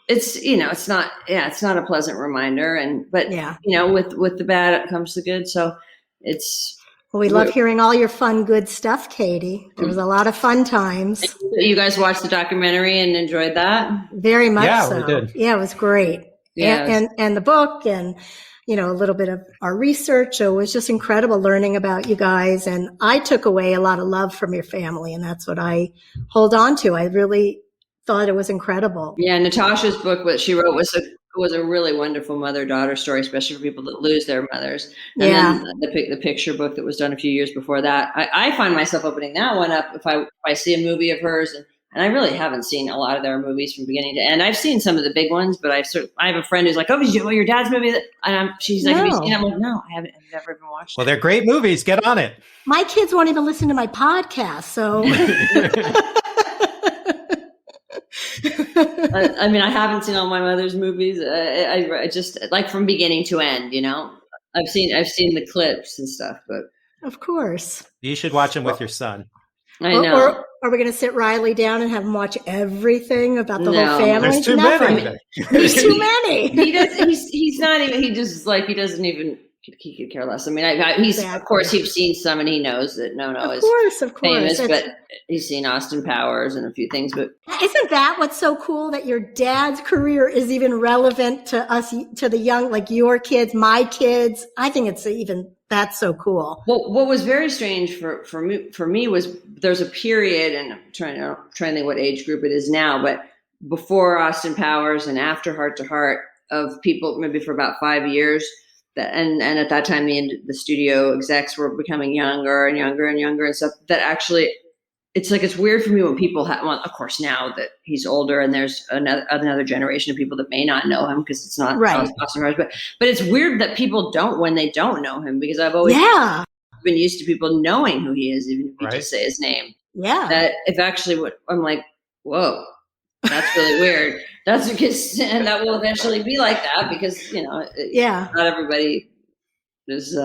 It's it's not a pleasant reminder, but with the bad comes the good. So it's Well, we love hearing all your fun, good stuff, Katie. There was a lot of fun times. You guys watched the documentary and enjoyed that? Very much so. We did. Yeah, it was great. Yeah. And the book and, you know, a little bit of our research. So it was just incredible learning about you guys. And I took away a lot of love from your family. And that's what I hold on to. I really thought it was incredible. Yeah, Natasha's book, what she wrote was a really wonderful mother-daughter story, especially for people that lose their mothers. And then the picture book that was done a few years before that. I find myself opening that one up if I see a movie of hers, and I really haven't seen a lot of their movies from beginning to end. I've seen some of the big ones, but I have a friend who's like, "Oh, did you your dad's movie?" She's like, "Have you seen it?" I'm like, "No, I haven't. I've never even watched it." Well, they're great movies. Get on it. My kids won't even listen to my podcast, so. I mean, I haven't seen all my mother's movies. I just like from beginning to end. You know, I've seen the clips and stuff, but of course, you should watch them with your son. I know. Or are we going to sit Riley down and have him watch everything about the whole family? There's too many. There's too many. He's not even. He just like he doesn't even. He could care less. I mean, of course he's seen some and he knows that No is famous, but he's seen Austin Powers and a few things. But isn't that what's so cool that your dad's career is even relevant to us, to the young, like your kids, my kids? I think that's so cool. Well, what was very strange for me was there's a period, and I'm trying to think what age group it is now, but before Austin Powers and after Heart to Heart, of people maybe for about 5 years. And at that time, the studio execs were becoming younger and younger and younger and stuff. That actually, it's weird for me when people well, of course, now that he's older and there's another generation of people that may not know him because it's not Austin Powers, but it's weird that people don't when they don't know him, because I've always been used to people knowing who he is, even if you just say his name. Yeah. That if actually I'm like, whoa. That's really weird. That's because, and that will eventually be like that because, you know, not everybody is,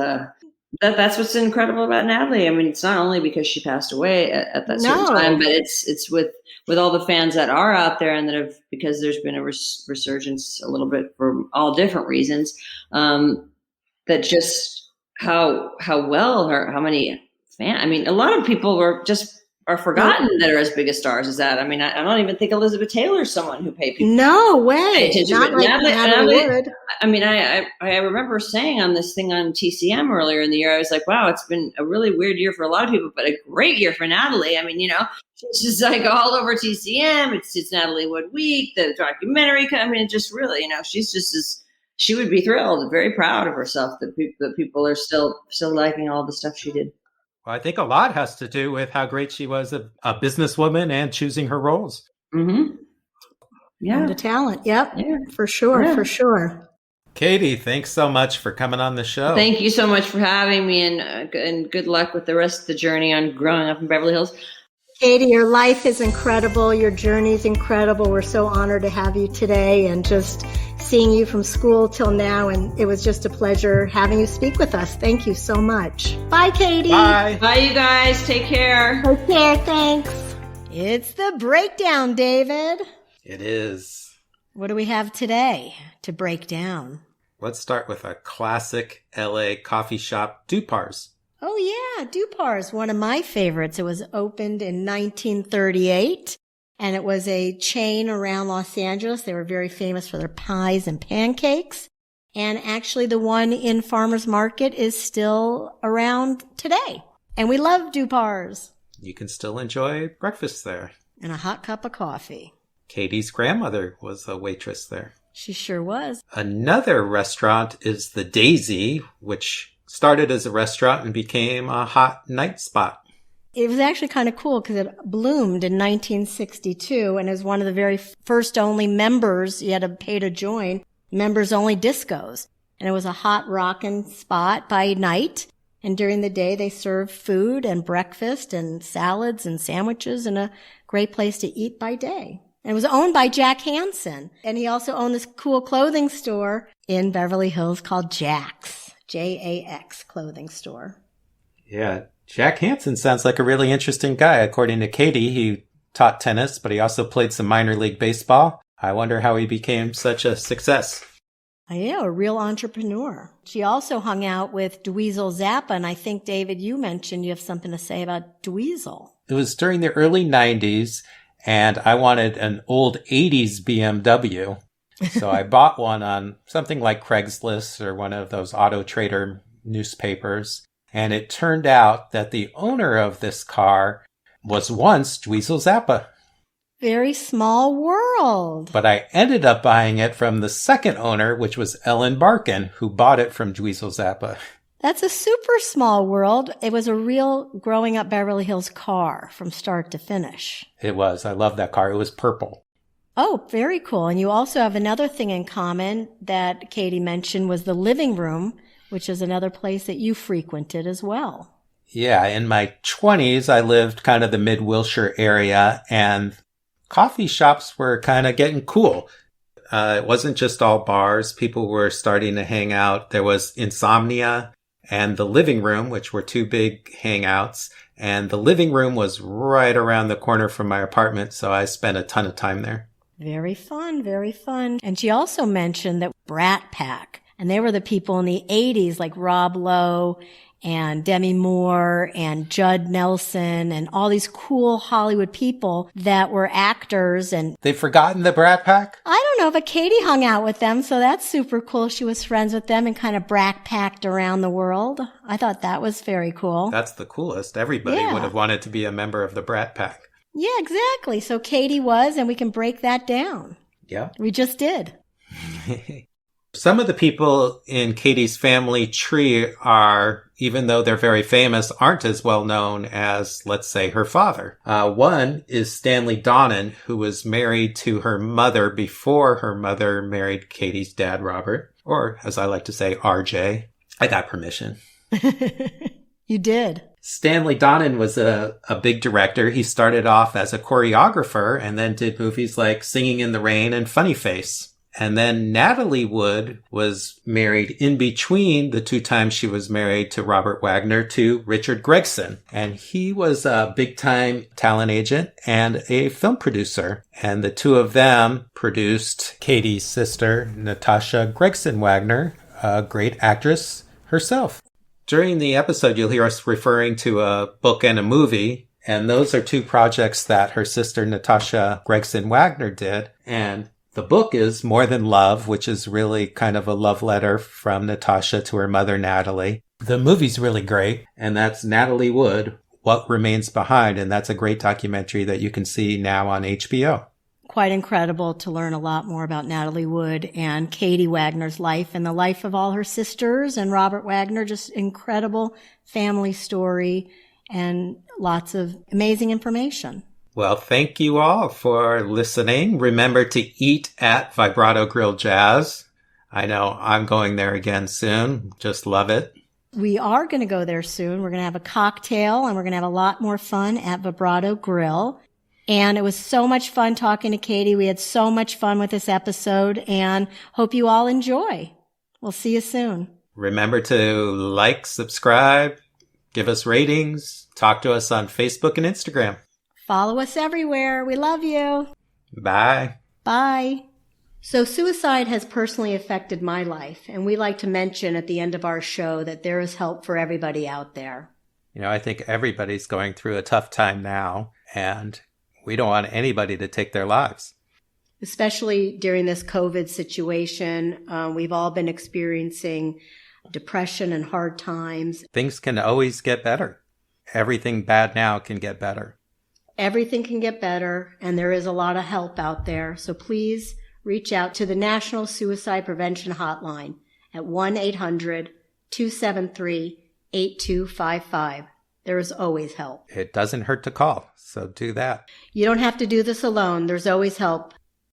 that's what's incredible about Natalie. I mean, it's not only because she passed away at that certain time, but it's with all the fans that are out there and that have, because there's been a resurgence a little bit for all different reasons, that just how many fans, I mean, a lot of people are forgotten that are as big as stars as that. I mean, I don't even think Elizabeth Taylor's someone who paid people. No way. Not like Natalie Wood. I mean, I remember saying on this thing on TCM earlier in the year, I was like, wow, it's been a really weird year for a lot of people, but a great year for Natalie. I mean, you know, she's just like all over TCM. It's Natalie Wood Week, the documentary. I mean, it just really, you know, she's just she would be thrilled, very proud of herself that people are still liking all the stuff she did. Well, I think a lot has to do with how great she was a businesswoman and choosing her roles. Mm-hmm. Yeah. And the talent. Yep. Yeah. For sure. Yeah. For sure. Katie, thanks so much for coming on the show. Thank you so much for having me, and good luck with the rest of the journey on growing up in Beverly Hills. Katie, your life is incredible. Your journey is incredible. We're so honored to have you today, and just seeing you from school till now. And it was just a pleasure having you speak with us. Thank you so much. Bye, Katie. Bye. Bye, you guys. Take care. Take care. Thanks. It's the breakdown, David. It is. What do we have today to break down? Let's start with a classic LA coffee shop, Dupar's. Oh, yeah. Dupar's, one of my favorites. It was opened in 1938, and it was a chain around Los Angeles. They were very famous for their pies and pancakes. And actually, the one in Farmers Market is still around today. And we love Dupar's. You can still enjoy breakfast there. And a hot cup of coffee. Katie's grandmother was a waitress there. She sure was. Another restaurant is the Daisy, which started as a restaurant and became a hot night spot. It was actually kind of cool because it bloomed in 1962 and is one of the very first only members, you had to pay to join, members only discos. And it was a hot rockin' spot by night. And during the day, they served food and breakfast and salads and sandwiches, and a great place to eat by day. And it was owned by Jack Hansen. And he also owned this cool clothing store in Beverly Hills called Jack's. Jax clothing store. Yeah, Jack Hansen sounds like a really interesting guy. According to Katie, he taught tennis, but he also played some minor league baseball. I wonder how he became such a success. Yeah, a real entrepreneur. She also hung out with Dweezil Zappa, and I think, David, you mentioned you have something to say about Dweezil. It was during the early 90s, and I wanted an old 80s BMW. So I bought one on something like Craigslist or one of those Auto Trader newspapers. And it turned out that the owner of this car was once Dweezil Zappa. Very small world. But I ended up buying it from the second owner, which was Ellen Barkin, who bought it from Dweezil Zappa. That's a super small world. It was a real growing up Beverly Hills car from start to finish. It was. I love that car. It was purple. Oh, very cool. And you also have another thing in common that Katie mentioned was the living room, which is another place that you frequented as well. Yeah, in my 20s, I lived kind of the mid-Wilshire area, and coffee shops were kind of getting cool. It wasn't just all bars. People were starting to hang out. There was Insomnia and the living room, which were two big hangouts. And the living room was right around the corner from my apartment, so I spent a ton of time there. Very fun, very fun. And she also mentioned that Brat Pack, and they were the people in the 80s like Rob Lowe and Demi Moore and Judd Nelson and all these cool Hollywood people that were actors. And they've forgotten the Brat Pack? I don't know, but Katie hung out with them, so that's super cool. She was friends with them and kind of Brat Packed around the world. I thought that was very cool. That's the coolest. Everybody would have wanted to be a member of the Brat Pack. Yeah, exactly. So Katie was, and we can break that down. Yeah. We just did. Some of the people in Katie's family tree are, even though they're very famous, aren't as well known as, let's say, her father. One is Stanley Donen, who was married to her mother before her mother married Katie's dad, Robert, or as I like to say, RJ. I got permission. You did. Stanley Donen was a big director. He started off as a choreographer and then did movies like Singing in the Rain and Funny Face. And then Natalie Wood was married in between the two times she was married to Robert Wagner to Richard Gregson. And he was a big-time talent agent and a film producer. And the two of them produced Katie's sister, Natasha Gregson Wagner, a great actress herself. During the episode, you'll hear us referring to a book and a movie. And those are two projects that her sister, Natasha Gregson Wagner, did. And the book is More Than Love, which is really kind of a love letter from Natasha to her mother, Natalie. The movie's really great, and that's Natalie Wood, What Remains Behind, and that's a great documentary that you can see now on HBO. Quite incredible to learn a lot more about Natalie Wood and Katie Wagner's life and the life of all her sisters and Robert Wagner. Just incredible family story and lots of amazing information. Well, thank you all for listening. Remember to eat at Vibrato Grill Jazz. I know I'm going there again soon. Just love it. We are going to go there soon. We're going to have a cocktail and we're going to have a lot more fun at Vibrato Grill. And it was so much fun talking to Katie. We had so much fun with this episode and hope you all enjoy. We'll see you soon. Remember to like, subscribe, give us ratings, talk to us on Facebook and Instagram. Follow us everywhere. We love you. Bye. Bye. So suicide has personally affected my life, and we like to mention at the end of our show that there is help for everybody out there. You know, I think everybody's going through a tough time now, and we don't want anybody to take their lives. Especially during this COVID situation, we've all been experiencing depression and hard times. Things can always get better. Everything bad now can get better. Everything can get better, and there is a lot of help out there. So please reach out to the National Suicide Prevention Hotline at 1-800-273-8255. There is always help. It doesn't hurt to call, so do that. You don't have to do this alone. There's always help.